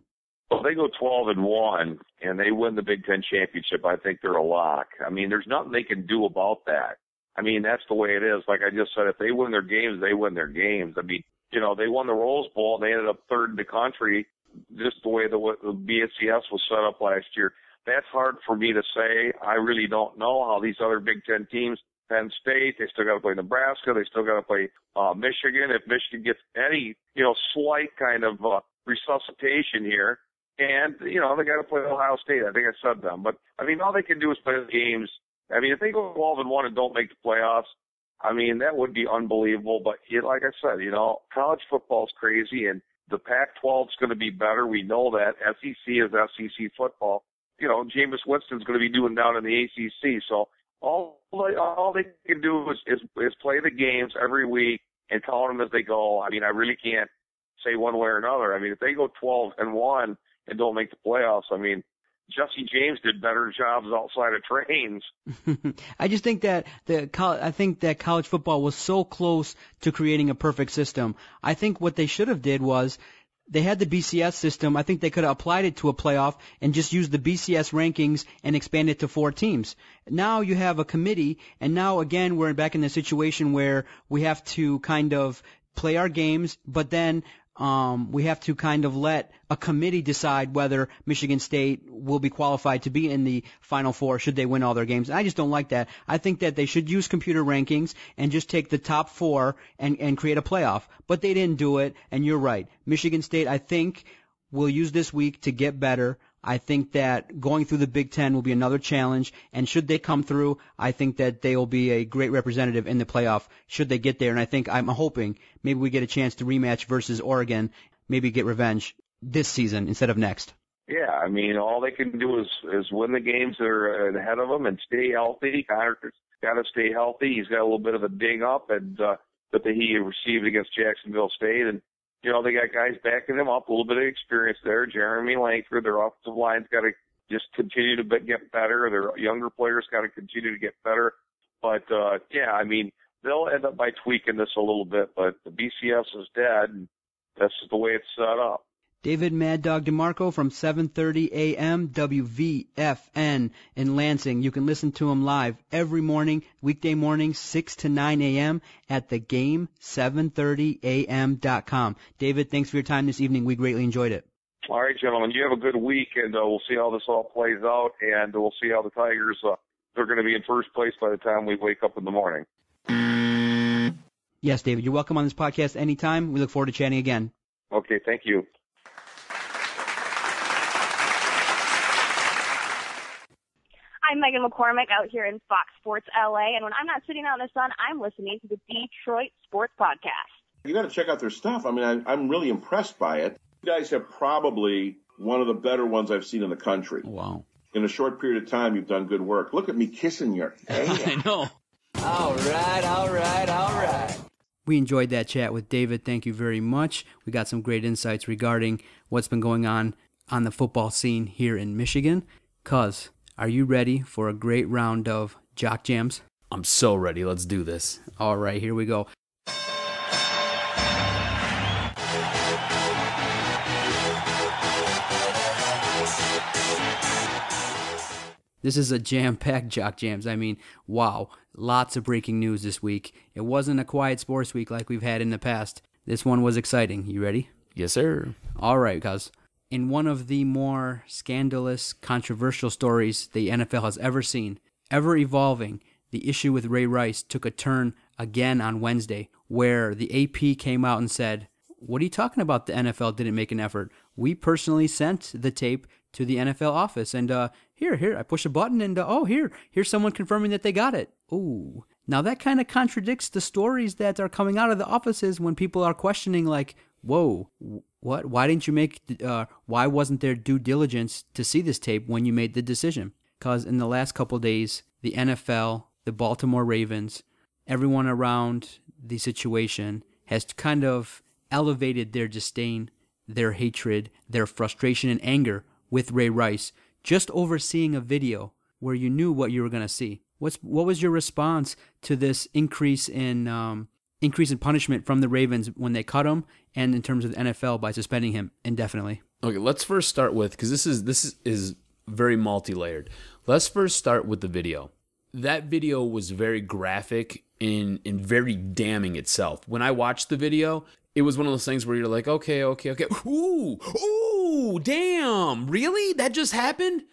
B: Well, if they go 12-1 and they win the Big Ten championship, I think they're a lock. I mean, there's nothing they can do about that. I mean, that's the way it is. Like I just said, if they win their games, they win their games. I mean, you know, they won the Rose Bowl and they ended up third in the country, just the way the BCS was set up last year. That's hard for me to say. I really don't know how these other Big Ten teams, Penn State, they still got to play Nebraska, they still got to play Michigan. If Michigan gets any, you know, slight kind of resuscitation here, and, you know, they got to play Ohio State. I think I said them. But, I mean, all they can do is play the games. I mean, if they go 12-1 and don't make the playoffs, I mean, that would be unbelievable. But, like I said, you know, college football is crazy, and the Pac-12 is going to be better. We know that. SEC is SEC football. You know, Jameis Winston's going to be doing down in the ACC. So all they can do is play the games every week and count them as they go. I mean, I really can't say one way or another. I mean, if they go 12-1 and don't make the playoffs, I mean, Jesse James did better jobs outside of trains.
D: I just think that college football was so close to creating a perfect system. I think what they should have did was they had the BCS system. I think they could have applied it to a playoff and just used the BCS rankings and expand it to 4 teams. Now you have a committee, and now again we're back in the situation where we have to kind of play our games, but then we have to kind of let a committee decide whether Michigan State will be qualified to be in the Final Four should they win all their games. I just don't like that. I think that they should use computer rankings and just take the top 4 and create a playoff. But they didn't do it, and you're right. Michigan State, I think, will use this week to get better. I think that going through the Big Ten will be another challenge, and should they come through, I think that they will be a great representative in the playoff should they get there. And I think I'm hoping maybe we get a chance to rematch versus Oregon, maybe get revenge this season instead of next.
B: Yeah, I mean, all they can do is win the games that are ahead of them and stay healthy. Connor's got to stay healthy. He's got a little bit of a ding up and that he received against Jacksonville State, and you know, they got guys backing them up, a little bit of experience there. Jeremy Langford, their offensive line's got to just continue to get better. Their younger players got to continue to get better. But, yeah, I mean, they'll end up by tweaking this a little bit, but the BCS is dead, and that's just the way it's set up.
D: David Mad Dog DeMarco from 7:30 a.m. WVFN in Lansing. You can listen to him live every morning, weekday morning, 6 to 9 a.m. at thegame730am.com. David, thanks for your time this evening. We greatly enjoyed it.
B: All right, gentlemen. You have a good week, and we'll see how this all plays out, and we'll see how the Tigers, they're going to be in first place by the time we wake up in the morning.
D: Yes, David, you're welcome on this podcast anytime. We look forward to chatting again.
B: Okay, thank you.
F: I'm Megan McCormick out here in Fox Sports LA, and when I'm not sitting out in the sun, I'm listening to the Detroit Sports Podcast.
G: You got to check out their stuff. I mean, I'm really impressed by it. You guys have probably one of the better ones I've seen in the country.
E: Wow.
G: In a short period of time, you've done good work. Look at me kissing your hand.
E: I know.
H: All right.
D: We enjoyed that chat with David. Thank you very much. We got some great insights regarding what's been going on the football scene here in Michigan. Cuz, are you ready for a great round of Jock Jams?
E: I'm so ready. Let's do this.
D: All right, here we go. This is a jam-packed Jock Jams. I mean, wow, lots of breaking news this week. It wasn't a quiet sports week like we've had in the past. This one was exciting. You ready?
E: Yes, sir.
D: All right, guys. In one of the more scandalous, controversial stories the NFL has ever seen, ever evolving, the issue with Ray Rice took a turn again on Wednesday, where the AP came out and said, "What are you talking about? The NFL didn't make an effort. We personally sent the tape to the NFL office, and here, I push a button, and here's someone confirming that they got it." Ooh. Now that kind of contradicts the stories that are coming out of the offices when people are questioning, like, whoa, what? Why didn't you why wasn't there due diligence to see this tape when you made the decision? Because in the last couple of days, the NFL, the Baltimore Ravens, everyone around the situation has kind of elevated their disdain, their hatred, their frustration and anger with Ray Rice just over seeing a video where you knew what you were going to see. What was your response to this increase in punishment from the Ravens when they cut him, and in terms of the NFL by suspending him indefinitely?
E: Okay, let's first start with, because this is very multi-layered. Let's first start with the video. That video was very graphic and very damning itself. When I watched the video, it was one of those things where you're like, okay. Ooh, damn, really? That just happened?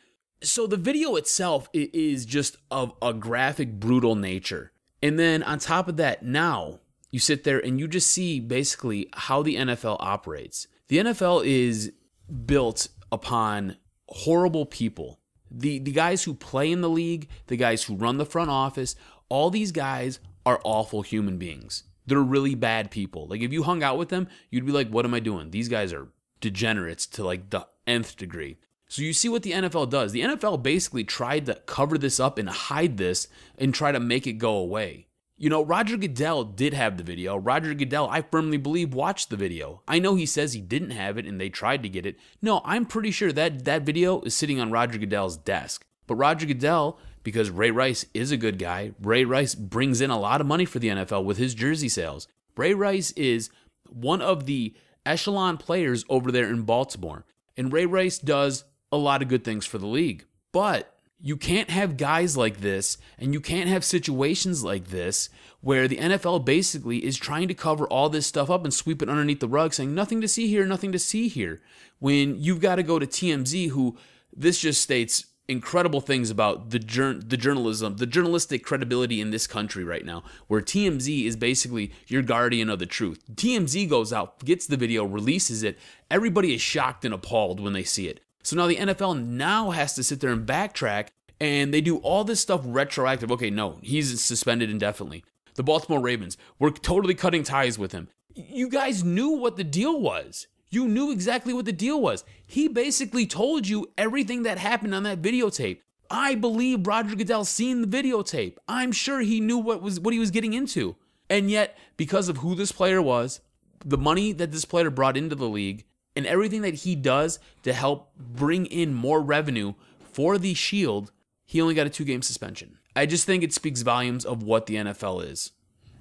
E: So the video itself is just of a graphic, brutal nature. And then on top of that, now you sit there and you just see basically how the NFL operates. The NFL is built upon horrible people. The guys who play in the league, the guys who run the front office, all these guys are awful human beings. They're really bad people. Like, if you hung out with them, you'd be like, what am I doing? These guys are degenerates to like the nth degree. So you see what the NFL does. The NFL basically tried to cover this up and hide this and try to make it go away. You know, Roger Goodell did have the video. Roger Goodell, I firmly believe, watched the video. I know he says he didn't have it and they tried to get it. No, I'm pretty sure that video is sitting on Roger Goodell's desk. But Roger Goodell, because Ray Rice is a good guy, Ray Rice brings in a lot of money for the NFL with his jersey sales. Ray Rice is one of the echelon players over there in Baltimore. And Ray Rice does a lot of good things for the league. But you can't have guys like this, and you can't have situations like this where the NFL basically is trying to cover all this stuff up and sweep it underneath the rug, saying nothing to see here, nothing to see here. When you've got to go to TMZ, who this just states incredible things about the journalism, the journalistic credibility in this country right now, where TMZ is basically your guardian of the truth. TMZ goes out, gets the video, releases it. Everybody is shocked and appalled when they see it. So now the NFL now has to sit there and backtrack, and they do all this stuff retroactive. Okay, no, he's suspended indefinitely. The Baltimore Ravens, we're totally cutting ties with him. You guys knew what the deal was. You knew exactly what the deal was. He basically told you everything that happened on that videotape. I believe Roger Goodell seen the videotape. I'm sure he knew what he was getting into. And yet, because of who this player was, the money that this player brought into the league, and everything that he does to help bring in more revenue for the Shield, he only got a 2-game suspension. I just think it speaks volumes of what the NFL is.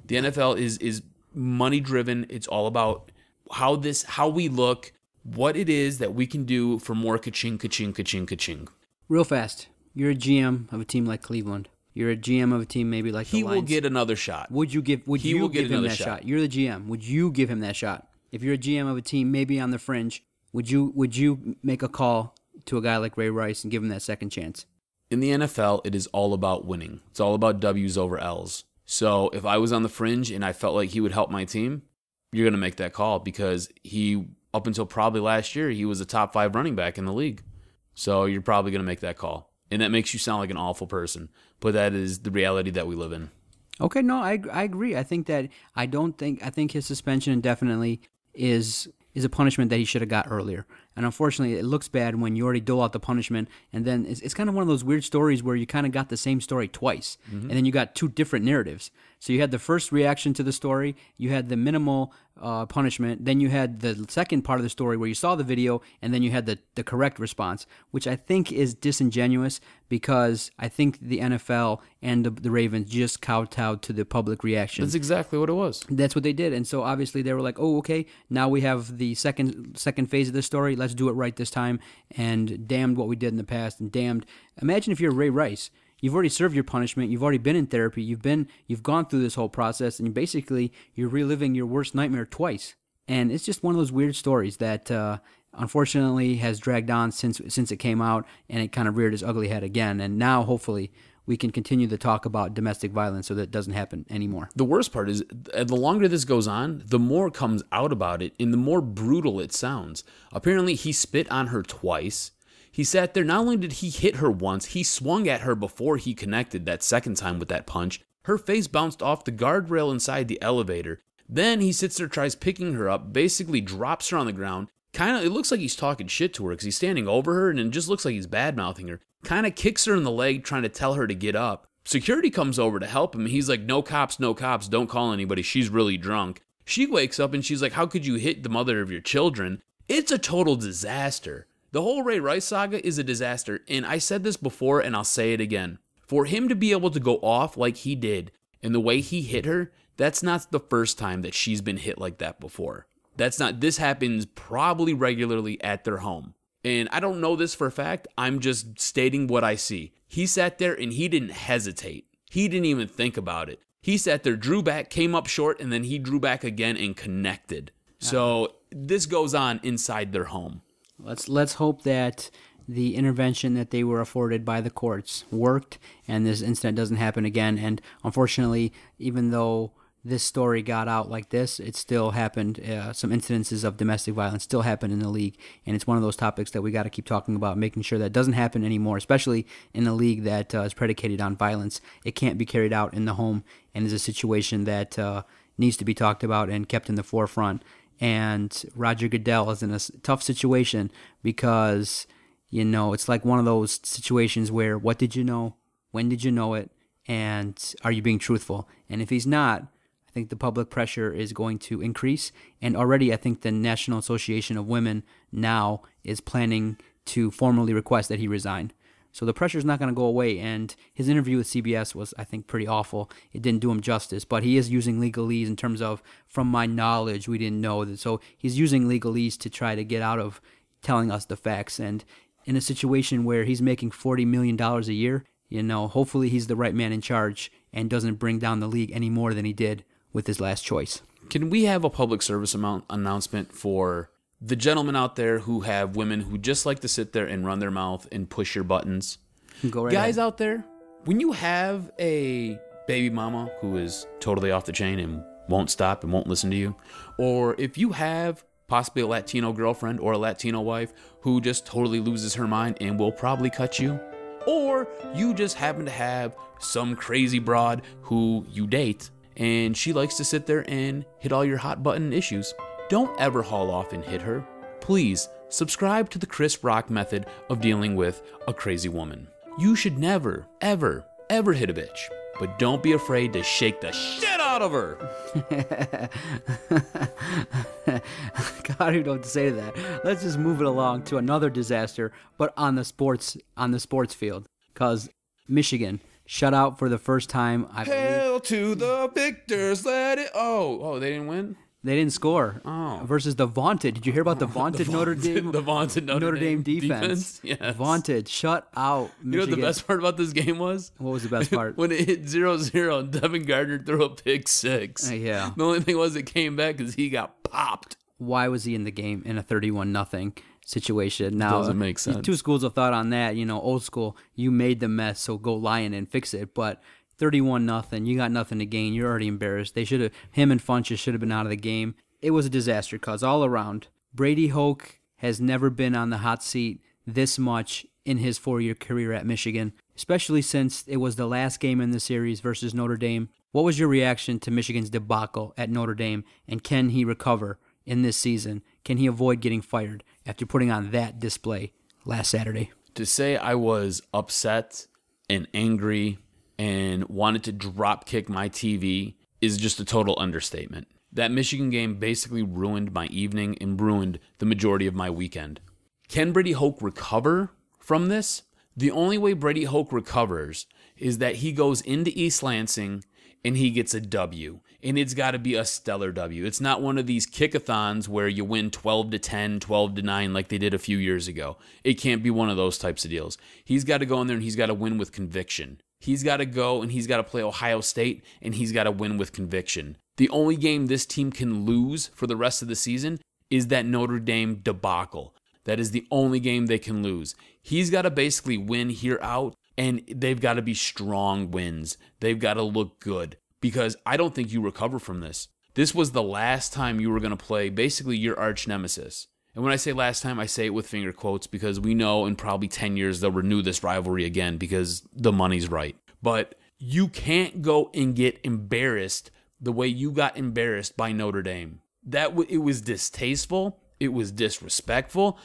E: The NFL is money driven. It's all about how we look, what it is that we can do for more ka-ching, ka-ching, ka-ching, ka-ching.
D: Real fast, you're a GM of a team like Cleveland. You're a GM of a team maybe like the Lions.
E: He will get another shot.
D: Would you give him that shot? You're the GM. Would you give him that shot? If you're a GM of a team, maybe on the fringe, would you make a call to a guy like Ray Rice and give him that second chance?
E: In the NFL, it is all about winning. It's all about W's over L's. So if I was on the fringe and I felt like he would help my team, you're going to make that call, because he, up until probably last year, he was a top 5 running back in the league. So you're probably going to make that call. And that makes you sound like an awful person, but that is the reality that we live in.
D: Okay, no, I agree. I think his suspension indefinitely is a punishment that he should have got earlier. And unfortunately, it looks bad when you already dole out the punishment, and then it's kind of one of those weird stories where you kind of got the same story twice, and then you got 2 different narratives. So you had the first reaction to the story, you had the minimal punishment, then you had the second part of the story where you saw the video, and then you had the correct response, which I think is disingenuous, because I think the NFL and the Ravens just kowtowed to the public reaction.
E: That's exactly what it was.
D: That's what they did. And so obviously they were like, oh, okay, now we have the second phase of the story. let's do it right this time, and damned what we did in the past, and damned. Imagine if you're Ray Rice. You've already served your punishment. You've already been in therapy. You've gone through this whole process, and basically you're reliving your worst nightmare twice. And it's just one of those weird stories that unfortunately has dragged on since it came out, and it kind of reared its ugly head again. And now, hopefully, we can continue to talk about domestic violence so that it doesn't happen anymore.
E: The worst part is, the longer this goes on, the more comes out about it, and the more brutal it sounds. Apparently, he spit on her twice. He sat there. Not only did he hit her once, he swung at her before he connected that second time with that punch. Her face bounced off the guardrail inside the elevator. Then he sits there, tries picking her up, basically drops her on the ground. It looks like he's talking shit to her because he's standing over her, and it just looks like he's bad-mouthing her. Kind of kicks her in the leg, trying to tell her to get up. Security comes over to help him. He's like, no cops, don't call anybody. She's really drunk. She wakes up and she's like, how could you hit the mother of your children? It's a total disaster. The whole Ray Rice saga is a disaster, and I said this before and I'll say it again. For him to be able to go off like he did and the way he hit her, that's not the first time that she's been hit like that before. This happens probably regularly at their home. And I don't know this for a fact, I'm just stating what I see. He sat there and he didn't hesitate. He didn't even think about it. He sat there, drew back, came up short, and then he drew back again and connected. So this goes on inside their home.
D: Let's hope that the intervention that they were afforded by the courts worked and this incident doesn't happen again. And unfortunately, even though this story got out like this, it still happened. Some incidences of domestic violence still happen in the league, and it's one of those topics that we got to keep talking about, making sure that doesn't happen anymore, especially in a league that is predicated on violence. It can't be carried out in the home, and is a situation that needs to be talked about and kept in the forefront. And Roger Goodell is in a tough situation because, it's like one of those situations where, what did you know? When did you know it? And are you being truthful? And if he's not, I think the public pressure is going to increase. And already I think the National Association of Women now is planning to formally request that he resign. So the pressure is not going to go away, and his interview with CBS was, I think, pretty awful. It didn't do him justice, but he is using legalese in terms of, from my knowledge, we didn't know that. So he's using legalese to try to get out of telling us the facts. And in a situation where he's making $40 million a year, hopefully he's the right man in charge and doesn't bring down the league any more than he did with his last choice.
E: Can we have a public service announcement for the gentlemen out there who have women who just like to sit there and run their mouth and push your buttons?
D: Go right
E: Guys
D: ahead.
E: out there, when you have a baby mama who is totally off the chain and won't stop and won't listen to you, or if you have possibly a Latino girlfriend or a Latino wife who just totally loses her mind and will probably cut you, or you just happen to have some crazy broad who you date and she likes to sit there and hit all your hot button issues, don't ever haul off and hit her. Please subscribe to the Chris Rock method of dealing with a crazy woman. You should never, ever, ever hit a bitch, but don't be afraid to shake the shit out of her.
D: God, I don't even know what to say to that. Let's just move it along to another disaster, but on the sports field, because Michigan shut out for the first time. I believe.
E: Hail to the victors, let it. Oh, they didn't win.
D: They didn't score.
E: Oh.
D: Versus the vaunted. Did you hear about the vaunted Notre Dame?
E: The vaunted Notre Dame defense.
D: Yes. Vaunted. Shut out, Michigan.
E: You know what the best part about this game was?
D: What was the best part?
E: When it hit 0-0 and Devin Gardner threw a pick six.
D: Yeah.
E: The only thing was it came back because he got popped.
D: Why was he in the game in a 31-0 situation? Now,
E: doesn't make sense.
D: Two schools of thought on that. Old school, you made the mess, so go Lion and fix it. But 31-0, you got nothing to gain. You're already embarrassed. Him and Funches should have been out of the game. It was a disaster, cause all around, Brady Hoke has never been on the hot seat this much in his 4-year career at Michigan, especially since it was the last game in the series versus Notre Dame. What was your reaction to Michigan's debacle at Notre Dame, and can he recover in this season? Can he avoid getting fired after putting on that display last Saturday?
E: To say I was upset and angry and wanted to drop kick my TV is just a total understatement. That Michigan game basically ruined my evening and ruined the majority of my weekend. Can Brady Hoke recover from this? The only way Brady Hoke recovers is that he goes into East Lansing and he gets a W. And it's got to be a stellar W. It's not one of these kickathons where you win 12-10, 12-9 like they did a few years ago. It can't be one of those types of deals. He's got to go in there and he's got to win with conviction. He's got to go and he's got to play Ohio State and he's got to win with conviction. The only game this team can lose for the rest of the season is that Notre Dame debacle. That is the only game they can lose. He's got to basically win here out, and they've got to be strong wins. They've got to look good, because I don't think you recover from this. This was the last time you were going to play basically your arch nemesis. And when I say last time, I say it with finger quotes, because we know in probably 10 years they'll renew this rivalry again because the money's right. But you can't go and get embarrassed the way you got embarrassed by Notre Dame. It was distasteful. It was disrespectful.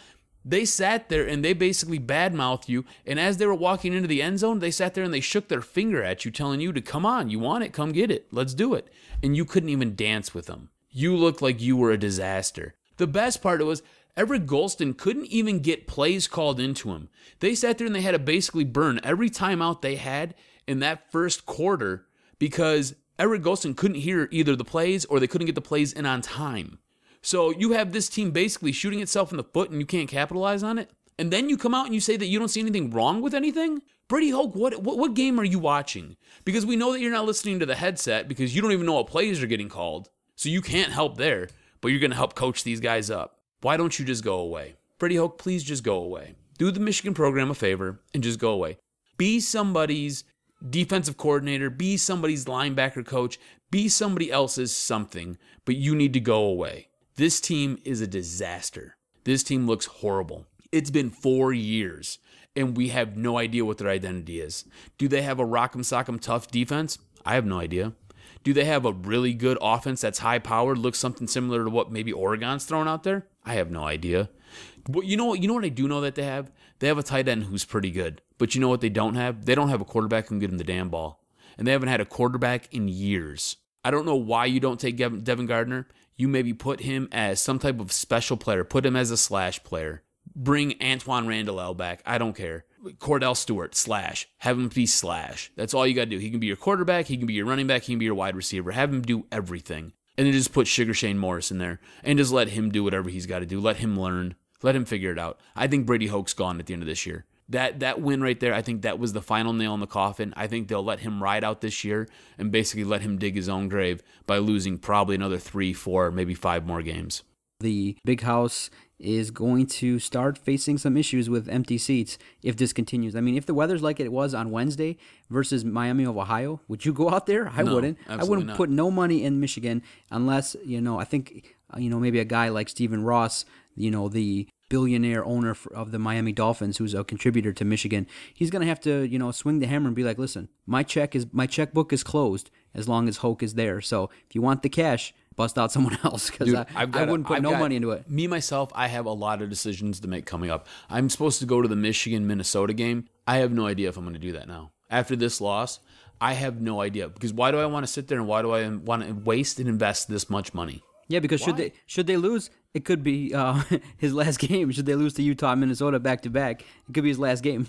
E: They sat there and they basically badmouthed you. And as they were walking into the end zone, they sat there and they shook their finger at you, telling you to come on, you want it, come get it, let's do it. And you couldn't even dance with them. You looked like you were a disaster. The best part was Everett Golston couldn't even get plays called into him. They sat there and they had to basically burn every timeout they had in that first quarter because Everett Golston couldn't hear either the plays or they couldn't get the plays in on time. So you have this team basically shooting itself in the foot and you can't capitalize on it. And then you come out and you say that you don't see anything wrong with anything? Brady Hoke, what game are you watching? Because we know that you're not listening to the headset because you don't even know what plays are getting called. So you can't help there, but you're going to help coach these guys up. Why don't you just go away? Brady Hoke, please just go away. Do the Michigan program a favor and just go away. Be somebody's defensive coordinator, be somebody's linebacker coach, be somebody else's something, but you need to go away. This team is a disaster. This team looks horrible. It's been 4 years, and we have no idea what their identity is. Do they have a rock'em sock'em tough defense? I have no idea. Do they have a really good offense that's high-powered, looks something similar to what maybe Oregon's throwing out there? I have no idea. But you know what I do know that they have? They have a tight end who's pretty good. But you know what they don't have? They don't have a quarterback who can get them the damn ball. And they haven't had a quarterback in years. I don't know why you don't take Devin Gardner. You maybe put him as some type of special player. Put him as a slash player. Bring Antoine Randall back. I don't care. Cordell Stewart, slash. Have him be slash. That's all you got to do. He can be your quarterback. He can be your running back. He can be your wide receiver. Have him do everything. And then just put Sugar Shane Morris in there. And just let him do whatever he's got to do. Let him learn. Let him figure it out. I think Brady Hoke's gone at the end of this year. That win right there, I think that was the final nail in the coffin. I think they'll let him ride out this year and basically let him dig his own grave by losing probably another 3, 4, maybe 5 more games.
D: The Big House is going to start facing some issues with empty seats if this continues. I mean, if the weather's like it was on Wednesday versus Miami of Ohio, would you go out there? I wouldn't. I wouldn't not. Put no money in Michigan unless, I think, maybe a guy like Stephen Ross, the billionaire owner of the Miami Dolphins, who's a contributor to Michigan, he's going to have to, swing the hammer and be like, listen, my checkbook is closed as long as Hoke is there. So if you want the cash, bust out someone else, because I wouldn't put no money into it.
E: Me, myself, I have a lot of decisions to make coming up. I'm supposed to go to the Michigan-Minnesota game. I have no idea if I'm going to do that now. After this loss, I have no idea. Because why do I want to sit there and why do I want to waste and invest this much money?
D: Yeah, because should they lose, it could be his last game. Should they lose to Utah and Minnesota back-to-back, it could be his last game.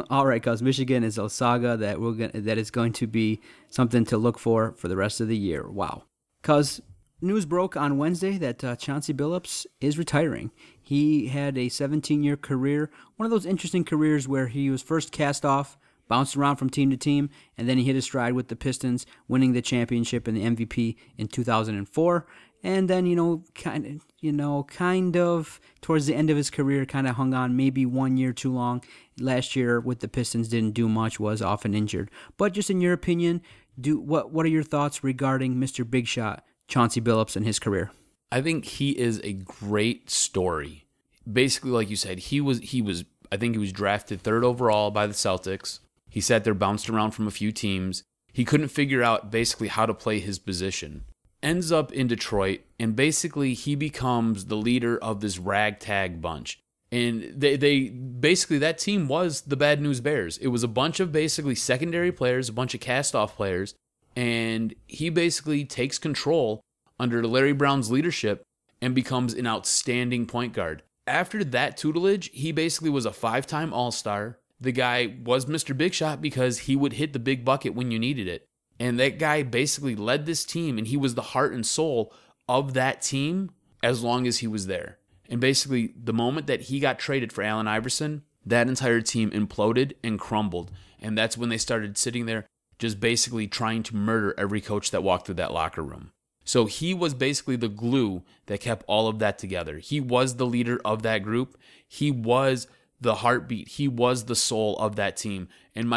D: All right, because Michigan is a saga that is going to be something to look for the rest of the year. Wow. Because news broke on Wednesday that Chauncey Billups is retiring. He had a 17-year career, one of those interesting careers where he was first cast off, bounced around from team to team, and then he hit his stride with the Pistons, winning the championship and the MVP in 2004. And then, kind of towards the end of his career, kind of hung on maybe 1 year too long. Last year with the Pistons didn't do much, was often injured. But just in your opinion, what are your thoughts regarding Mr. Big Shot, Chauncey Billups, and his career?
E: I think he is a great story. Basically, like you said, I think he was drafted 3rd overall by the Celtics. He sat there, bounced around from a few teams. He couldn't figure out basically how to play his position. Ends up in Detroit, and basically he becomes the leader of this ragtag bunch. And they basically, that team was the Bad News Bears. It was a bunch of basically secondary players, a bunch of cast-off players, and he basically takes control under Larry Brown's leadership and becomes an outstanding point guard. After that tutelage, he basically was a 5-time All-Star. The guy was Mr. Big Shot because he would hit the big bucket when you needed it. And that guy basically led this team, and he was the heart and soul of that team as long as he was there. And basically, the moment that he got traded for Allen Iverson, that entire team imploded and crumbled. And that's when they started sitting there just basically trying to murder every coach that walked through that locker room. So he was basically the glue that kept all of that together. He was the leader of that group. He was the heartbeat. He was the soul of that team. And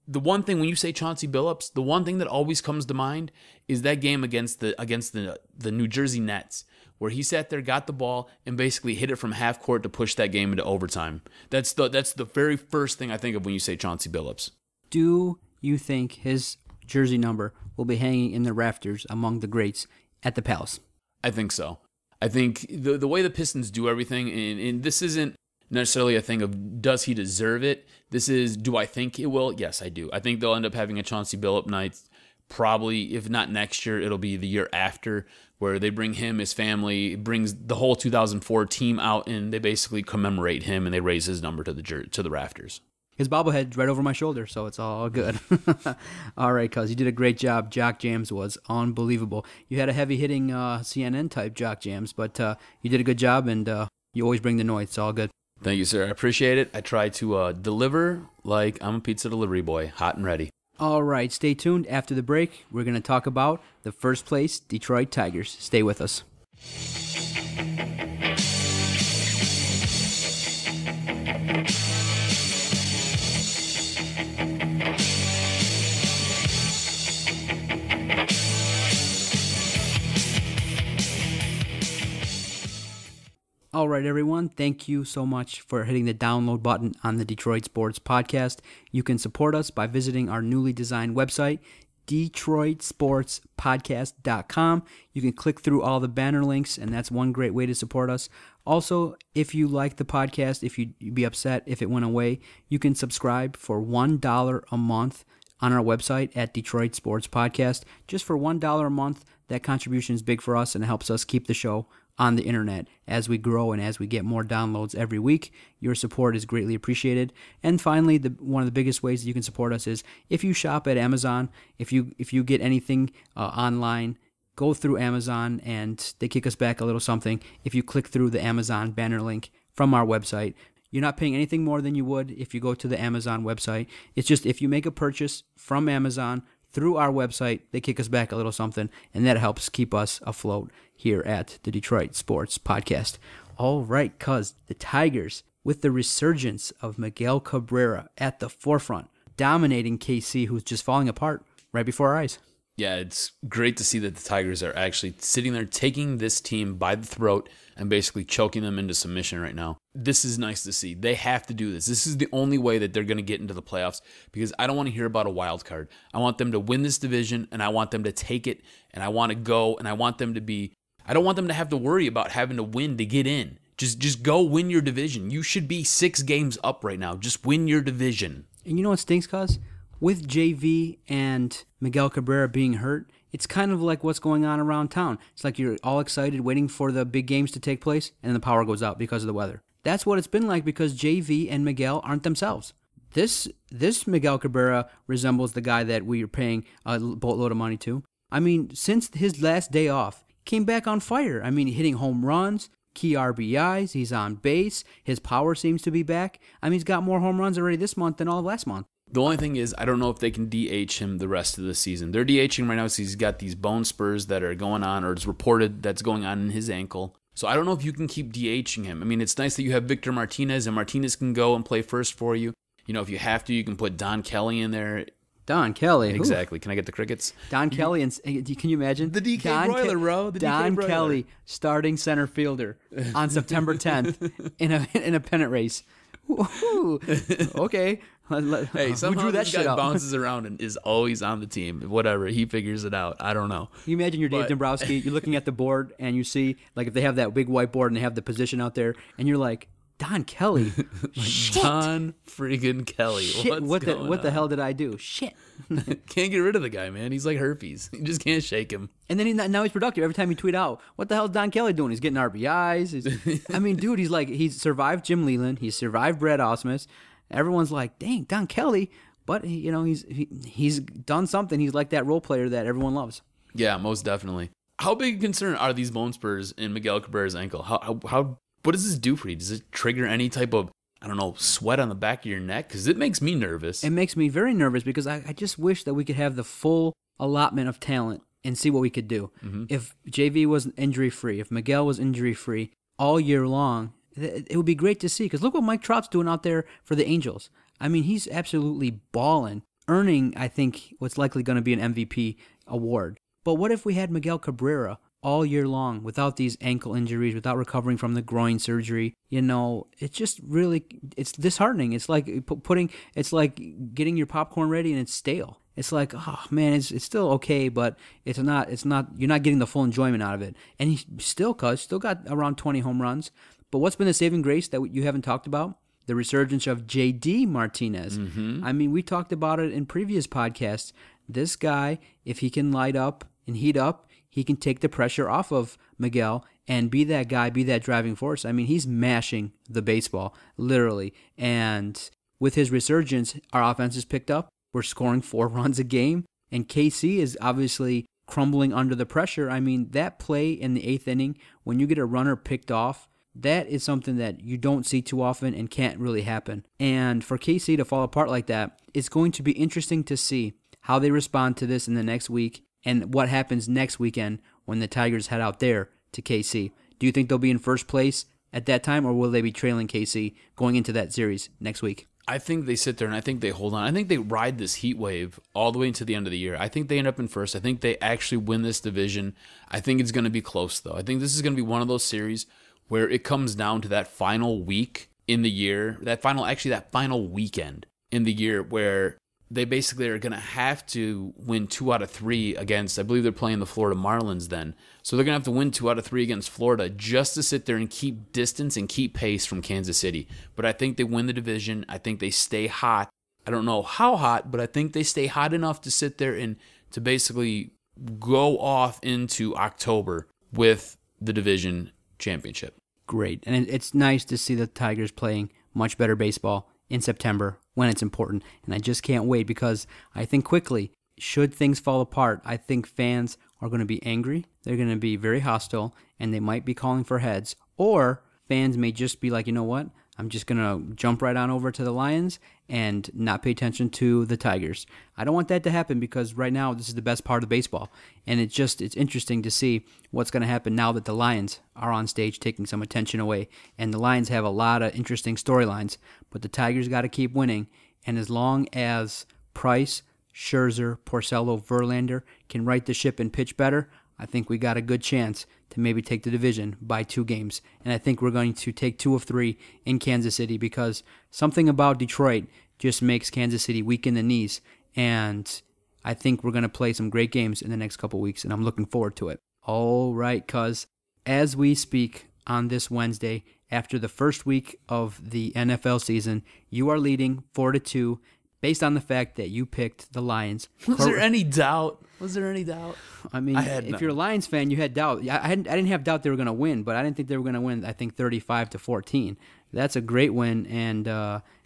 E: the one thing when you say Chauncey Billups, the one thing that always comes to mind is that game against the New Jersey Nets, where he sat there, got the ball, and basically hit it from half court to push that game into overtime. That's the very first thing I think of when you say Chauncey Billups.
D: Do you think his jersey number will be hanging in the rafters among the greats at the Palace?
E: I think so. I think the way the Pistons do everything, and this isn't necessarily a thing of does he deserve it. This is, do I think it will? Yes, I do. I think they'll end up having a Chauncey Billups night. Probably, if not next year, it'll be the year after, where they bring him, his family, brings the whole 2004 team out, and they basically commemorate him and they raise his number to the rafters.
D: His bobblehead's right over my shoulder, so it's all good. All right, cuz you did a great job. Jock Jams was unbelievable. You had a heavy-hitting CNN-type Jock Jams, but you did a good job, and you always bring the noise. It's all good.
E: Thank you, sir. I appreciate it. I try to deliver like I'm a pizza delivery boy, hot and ready.
D: All right, stay tuned. After the break, we're going to talk about the first place Detroit Tigers. Stay with us. All right, everyone. Thank you so much for hitting the download button on the Detroit Sports Podcast. You can support us by visiting our newly designed website, DetroitSportsPodcast.com. You can click through all the banner links, and that's one great way to support us. Also, if you like the podcast, if you'd be upset if it went away, you can subscribe for $1 a month on our website at Detroit Sports Podcast. Just for $1 a month, that contribution is big for us, and it helps us keep the show on the internet as we grow and as we get more downloads every week. Your support is greatly appreciated. And finally, one of the biggest ways that you can support us is if you shop at Amazon. If you get anything online, go through Amazon and they kick us back a little something. If you click through the Amazon banner link from our website, you're not paying anything more than you would if you go to the Amazon website. It's just if you make a purchase from Amazon through our website, they kick us back a little something, and that helps keep us afloat here at the Detroit Sports Podcast. All right, cuz the Tigers, with the resurgence of Miguel Cabrera at the forefront, dominating KC, who's just falling apart right before our eyes.
E: Yeah, it's great to see that the Tigers are actually sitting there taking this team by the throat and basically choking them into submission right now. This is nice to see. They have to do this. This is the only way that they're going to get into the playoffs, because I don't want to hear about a wild card. I want them to win this division, and I want them to take it, and I want to go, and I want them to be... I don't want them to have to worry about having to win to get in. Just go win your division. You should be 6 games up right now. Just win your division.
D: And you know what stinks, cuz? With JV and Miguel Cabrera being hurt, it's kind of like what's going on around town. It's like you're all excited waiting for the big games to take place, and then the power goes out because of the weather. That's what it's been like because JV and Miguel aren't themselves. This Miguel Cabrera resembles the guy that we are paying a boatload of money to. I mean, since his last day off, came back on fire. I mean, hitting home runs, key RBIs, he's on base, his power seems to be back. I mean, he's got more home runs already this month than all of last month.
E: The only thing is, I don't know if they can DH him the rest of the season. They're DHing him right now because he's got these bone spurs that are going on, or it's reported that's going on in his ankle. So I don't know if you can keep DHing him. I mean, it's nice that you have Victor Martinez, and Martinez can go and play first for you. You know, if you have to, you can put Don Kelly in there.
D: Don Kelly.
E: Exactly. Ooh. Can I get the crickets?
D: Don Kelly. And can you imagine?
E: The DK broiler, bro. The
D: Don
E: DK broiler.
D: Kelly starting center fielder on September 10th in a pennant race. Okay.
E: Hey, somehow this guy bounces around and is always on the team. Whatever. He figures it out. I don't know.
D: You imagine you're Dave Dombrowski. You're looking at the board and you see, like, if they have that big whiteboard and they have the position out there, and you're like, Don Kelly. Shit.
E: Don friggin' Kelly.
D: Shit. What the hell did I do? Shit.
E: Can't get rid of the guy, man. He's like herpes. You just can't shake him.
D: And then now he's productive. Every time you tweet out, what the hell is Don Kelly doing? He's getting RBIs. I mean, dude, he's survived Jim Leland. He's survived Brad Ausmus. Everyone's like, dang, Don Kelly, But he's done something. He's like that role player that everyone loves.
E: Yeah, most definitely. How big a concern are these bone spurs in Miguel Cabrera's ankle? How what does this do for you? Does it trigger any type of, I don't know, sweat on the back of your neck? Because it makes me nervous.
D: It makes me very nervous because I just wish that we could have the full allotment of talent and see what we could do. Mm-hmm. If JV was injury-free, if Miguel was injury-free all year long, it would be great to see. Because look what Mike Trout's doing out there for the Angels. I mean, he's absolutely balling, earning, I think, what's likely going to be an MVP award. But what if we had Miguel Cabrera all year long without these ankle injuries, without recovering from the groin surgery? It's just really, it's disheartening. It's like getting your popcorn ready and it's stale. It's like, oh man, it's still okay, but it's not, you're not getting the full enjoyment out of it. And he still got around 20 home runs. But what's been the saving grace that you haven't talked about? The resurgence of JD Martinez. Mm-hmm. I mean, we talked about it in previous podcasts. This guy, if he can light up and heat up, he can take the pressure off of Miguel and be that guy, be that driving force. I mean, he's mashing the baseball, literally. And with his resurgence, our offense has picked up. We're scoring 4 runs a game. And KC is obviously crumbling under the pressure. I mean, that play in the 8th inning, when you get a runner picked off, that is something that you don't see too often and can't really happen. And for KC to fall apart like that, it's going to be interesting to see how they respond to this in the next week and what happens next weekend when the Tigers head out there to KC. Do you think they'll be in first place at that time, or will they be trailing KC going into that series next week?
E: I think they sit there and I think they hold on. I think they ride this heat wave all the way into the end of the year. I think they end up in first. I think they actually win this division. I think it's going to be close, though. I think this is going to be one of those series where it comes down to that final week in the year, that final weekend in the year where they basically are going to have to win 2 out of 3 against, I believe they're playing the Florida Marlins then. So they're going to have to win 2 out of 3 against Florida just to sit there and keep distance and keep pace from Kansas City. But I think they win the division. I think they stay hot. I don't know how hot, but I think they stay hot enough to sit there and to basically go off into October with the division championship.
D: Great. And it's nice to see the Tigers playing much better baseball in September when it's important. And I just can't wait because I think quickly, should things fall apart, I think fans are going to be angry. They're going to be very hostile, and they might be calling for heads. Or fans may just be like, you know what? I'm just going to jump right on over to the Lions and not pay attention to the Tigers. I don't want that to happen because right now this is the best part of baseball. And it's interesting to see what's going to happen now that the Lions are on stage taking some attention away. And the Lions have a lot of interesting storylines, but the Tigers got to keep winning. And as long as Price, Scherzer, Porcello, Verlander can right the ship and pitch better, I think we got a good chance to maybe take the division by 2 games. And I think we're going to take 2 of 3 in Kansas City because something about Detroit just makes Kansas City weak in the knees. And I think we're going to play some great games in the next couple weeks, and I'm looking forward to it. All right, cuz as we speak on this Wednesday, after the first week of the NFL season, you are leading 4-2 based on the fact that you picked the Lions.
E: Was there any doubt?
D: I mean, if you're a Lions fan, you had doubt. I didn't have doubt they were going to win, but I didn't think they were going to win, I think, 35-14. That's a great win, and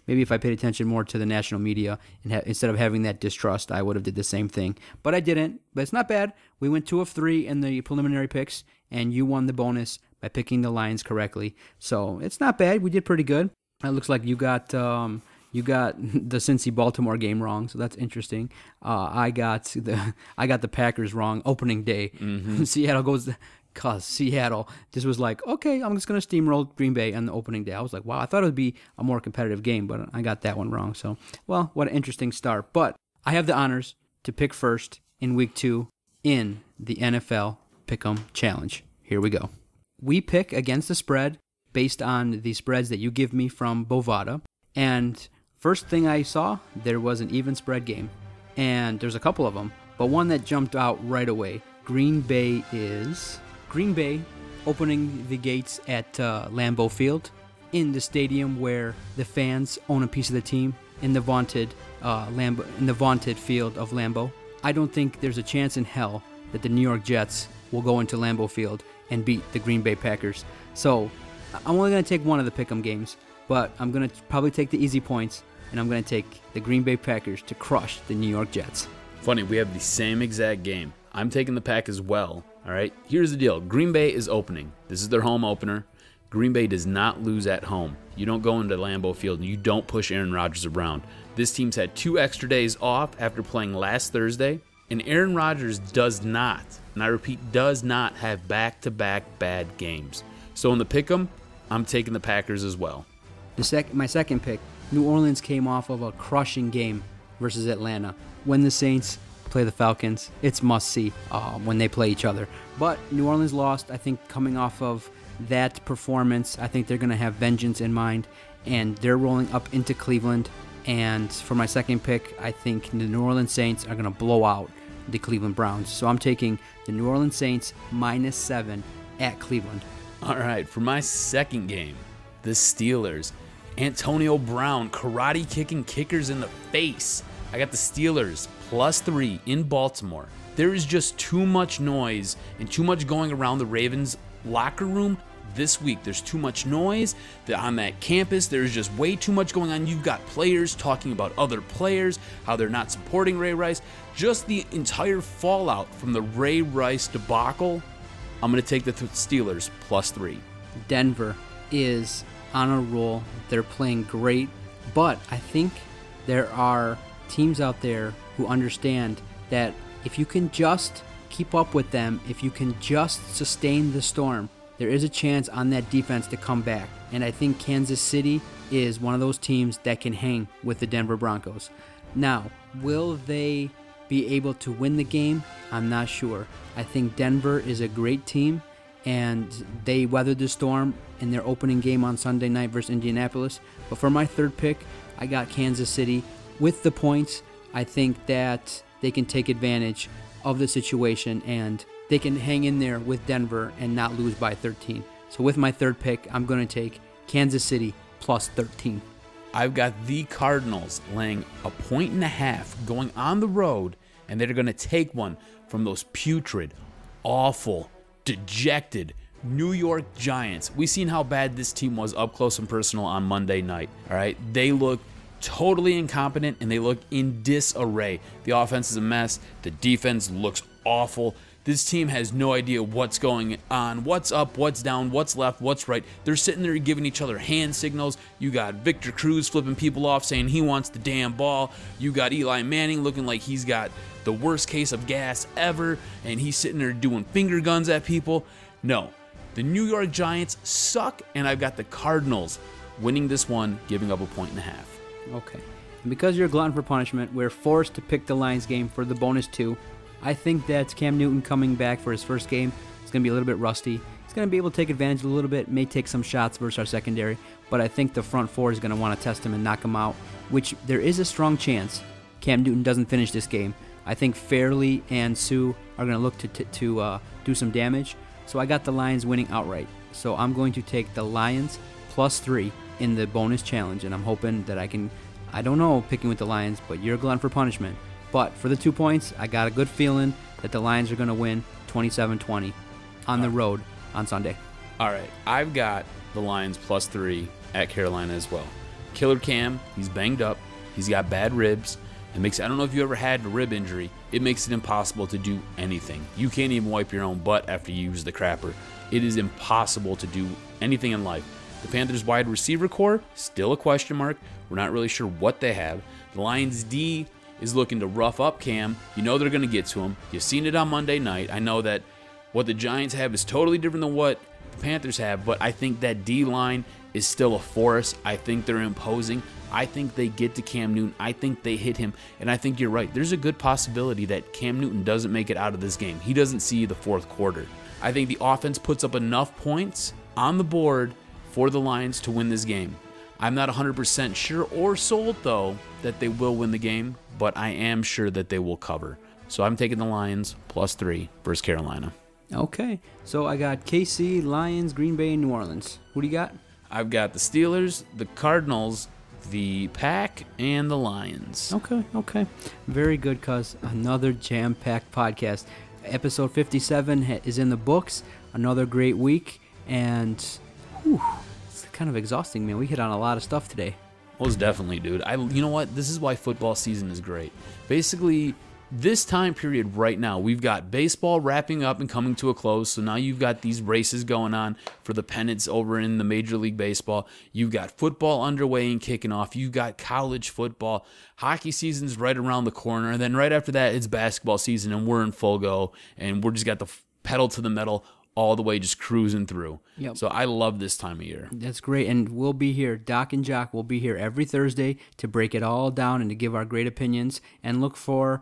D: maybe if I paid attention more to the national media and instead of having that distrust, I would have did the same thing. But I didn't, but it's not bad. We went 2 of 3 in the preliminary picks, and you won the bonus by picking the Lions correctly. So it's not bad. We did pretty good. It looks like you got the Cincy-Baltimore game wrong, so that's interesting. I got the Packers wrong opening day. Mm-hmm. Seattle just was like, okay, I'm just going to steamroll Green Bay on the opening day. I was like, wow, I thought it would be a more competitive game, but I got that one wrong. So, well, what an interesting start. But I have the honors to pick first in Week 2 in the NFL Pick'em Challenge. Here we go. We pick against the spread based on the spreads that you give me from Bovada. And first thing I saw, there was an even spread game. And there's a couple of them, but one that jumped out right away. Green Bay opening the gates at Lambeau Field, in the stadium where the fans own a piece of the team, in the vaunted field of Lambeau. I don't think there's a chance in hell that the New York Jets will go into Lambeau Field and beat the Green Bay Packers. So I'm only going to take one of the pick'em games, but I'm going to probably take the easy points. and I'm going to take the Green Bay Packers to crush the New York Jets.
E: Funny, we have the same exact game. I'm taking the Pack as well. All right, here's the deal. Green Bay is opening. This is their home opener. Green Bay does not lose at home. You don't go into Lambeau Field and you don't push Aaron Rodgers around. This team's had 2 extra days off after playing last Thursday, and Aaron Rodgers does not, and I repeat, does not have back-to-back bad games. So in the pick'em, I'm taking the Packers as well.
D: My second pick, New Orleans came off of a crushing game versus Atlanta. When the Saints play the Falcons, it's must-see when they play each other. But New Orleans lost, I think, coming off of that performance. I think they're going to have vengeance in mind, and they're rolling up into Cleveland. And for my second pick, I think the New Orleans Saints are going to blow out the Cleveland Browns. So I'm taking the New Orleans Saints -7 at Cleveland.
E: All right, for my second game, the Steelers. Antonio Brown karate kicking kickers in the face. I got the Steelers +3 in Baltimore. There is just too much noise and too much going around the Ravens locker room this week. There's too much noise on that campus. There's just way too much going on. You've got players talking about other players, how they're not supporting Ray Rice. Just the entire fallout from the Ray Rice debacle. I'm going to take the Steelers +3.
D: Denver is on a roll. They're playing great, but I think there are teams out there who understand that if you can just keep up with them, if you can just sustain the storm, there is a chance on that defense to come back. And I think Kansas City is one of those teams that can hang with the Denver Broncos. Now, will they be able to win the game? I'm not sure. I think Denver is a great team, and they weathered the storm in their opening game on Sunday night versus Indianapolis. But for my third pick, I got Kansas City with the points. I think that they can take advantage of the situation, and they can hang in there with Denver and not lose by 13. So with my third pick, I'm going to take Kansas City +13.
E: I've got the Cardinals laying 1.5 going on the road, and they're going to take one from those putrid, awful, dejected New York Giants. We've seen how bad this team was up close and personal on Monday night. All right, they look totally incompetent and they look in disarray. The offense is a mess. The defense looks awful. This team has no idea what's going on, what's up, what's down, what's left, what's right. They're sitting there giving each other hand signals. You got Victor Cruz flipping people off saying he wants the damn ball. You got Eli Manning looking like he's got the worst case of gas ever, and he's sitting there doing finger guns at people. No, the New York Giants suck, and I've got the Cardinals winning this one, giving up 1.5.
D: Okay. And because you're a glutton for punishment, we're forced to pick the Lions game for the bonus 2. I think that Cam Newton coming back for his first game is going to be a little bit rusty. He's going to be able to take advantage a little bit, may take some shots versus our secondary, but I think the front four is going to want to test him and knock him out, which there is a strong chance Cam Newton doesn't finish this game. I think Fairley and Sue are going to look to do some damage, so I got the Lions winning outright. So I'm going to take the Lions +3 in the bonus challenge, and I'm hoping that I can, I don't know, picking with the Lions, but you're a glutton for punishment. But for the 2 points, I got a good feeling that the Lions are going to win 27-20 on the road on Sunday.
E: All right, I've got the Lions +3 at Carolina as well. Killer Cam, he's banged up. He's got bad ribs. It makes, I don't know if you ever had a rib injury. It makes it impossible to do anything. You can't even wipe your own butt after you use the crapper. It is impossible to do anything in life. The Panthers wide receiver core, still a question mark. We're not really sure what they have. The Lions D is looking to rough up Cam. You know they're going to get to him. You've seen it on Monday night. I know that what the Giants have is totally different than what the Panthers have, but I think that D-line is still a force. I think they're imposing. I think they get to Cam Newton. I think they hit him, and I think you're right. There's a good possibility that Cam Newton doesn't make it out of this game. He doesn't see the fourth quarter. I think the offense puts up enough points on the board for the Lions to win this game. I'm not 100% sure or sold, though, that they will win the game, but I am sure that they will cover. So I'm taking the Lions +3 versus Carolina.
D: Okay, so I got KC, Lions, Green Bay, and New Orleans. Who do you got?
E: I've got the Steelers, the Cardinals, the Pack, and the Lions.
D: Okay. Very good, cuz another jam-packed podcast. Episode 57 is in the books. Another great week, and it's kind of exhausting, man. We hit on a lot of stuff today.
E: Most definitely, dude. You know what? This is why football season is great. Basically, this time period right now, we've got baseball wrapping up and coming to a close. So now you've got these races going on for the pennants over in the Major League Baseball. You've got football underway and kicking off. You've got college football. Hockey season's right around the corner. And then right after that, it's basketball season, and we're in full go. And we're just got the pedal to the metal all the way, just cruising through.
D: Yep.
E: So I love this time of year.
D: That's great, and we'll be here. Doc and Jock will be here every Thursday to break it all down and to give our great opinions. And look for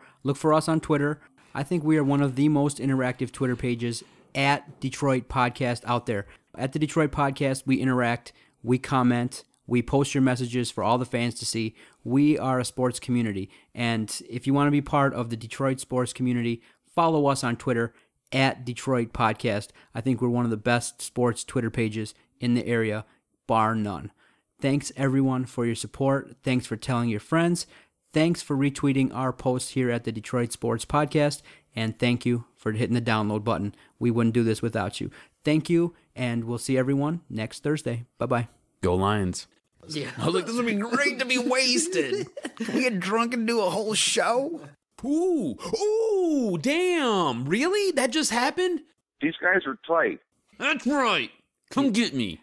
D: us on Twitter. I think we are one of the most interactive Twitter pages at Detroit Podcast out there. At the Detroit Podcast, we interact, we comment, we post your messages for all the fans to see. We are a sports community, and if you want to be part of the Detroit sports community, follow us on Twitter at Detroit Podcast. I think we're one of the best sports Twitter pages in the area, bar none. Thanks, everyone, for your support. Thanks for telling your friends. Thanks for retweeting our posts here at the Detroit Sports Podcast. And thank you for hitting the download button. We wouldn't do this without you. Thank you, and we'll see everyone next Thursday. Bye-bye.
E: Go Lions.
I: Yeah. I was like, this would be great to be wasted. Can we get drunk and do a whole show?
E: Ooh, damn. Really? That just happened?
B: These guys are tight.
E: That's right. Come get me.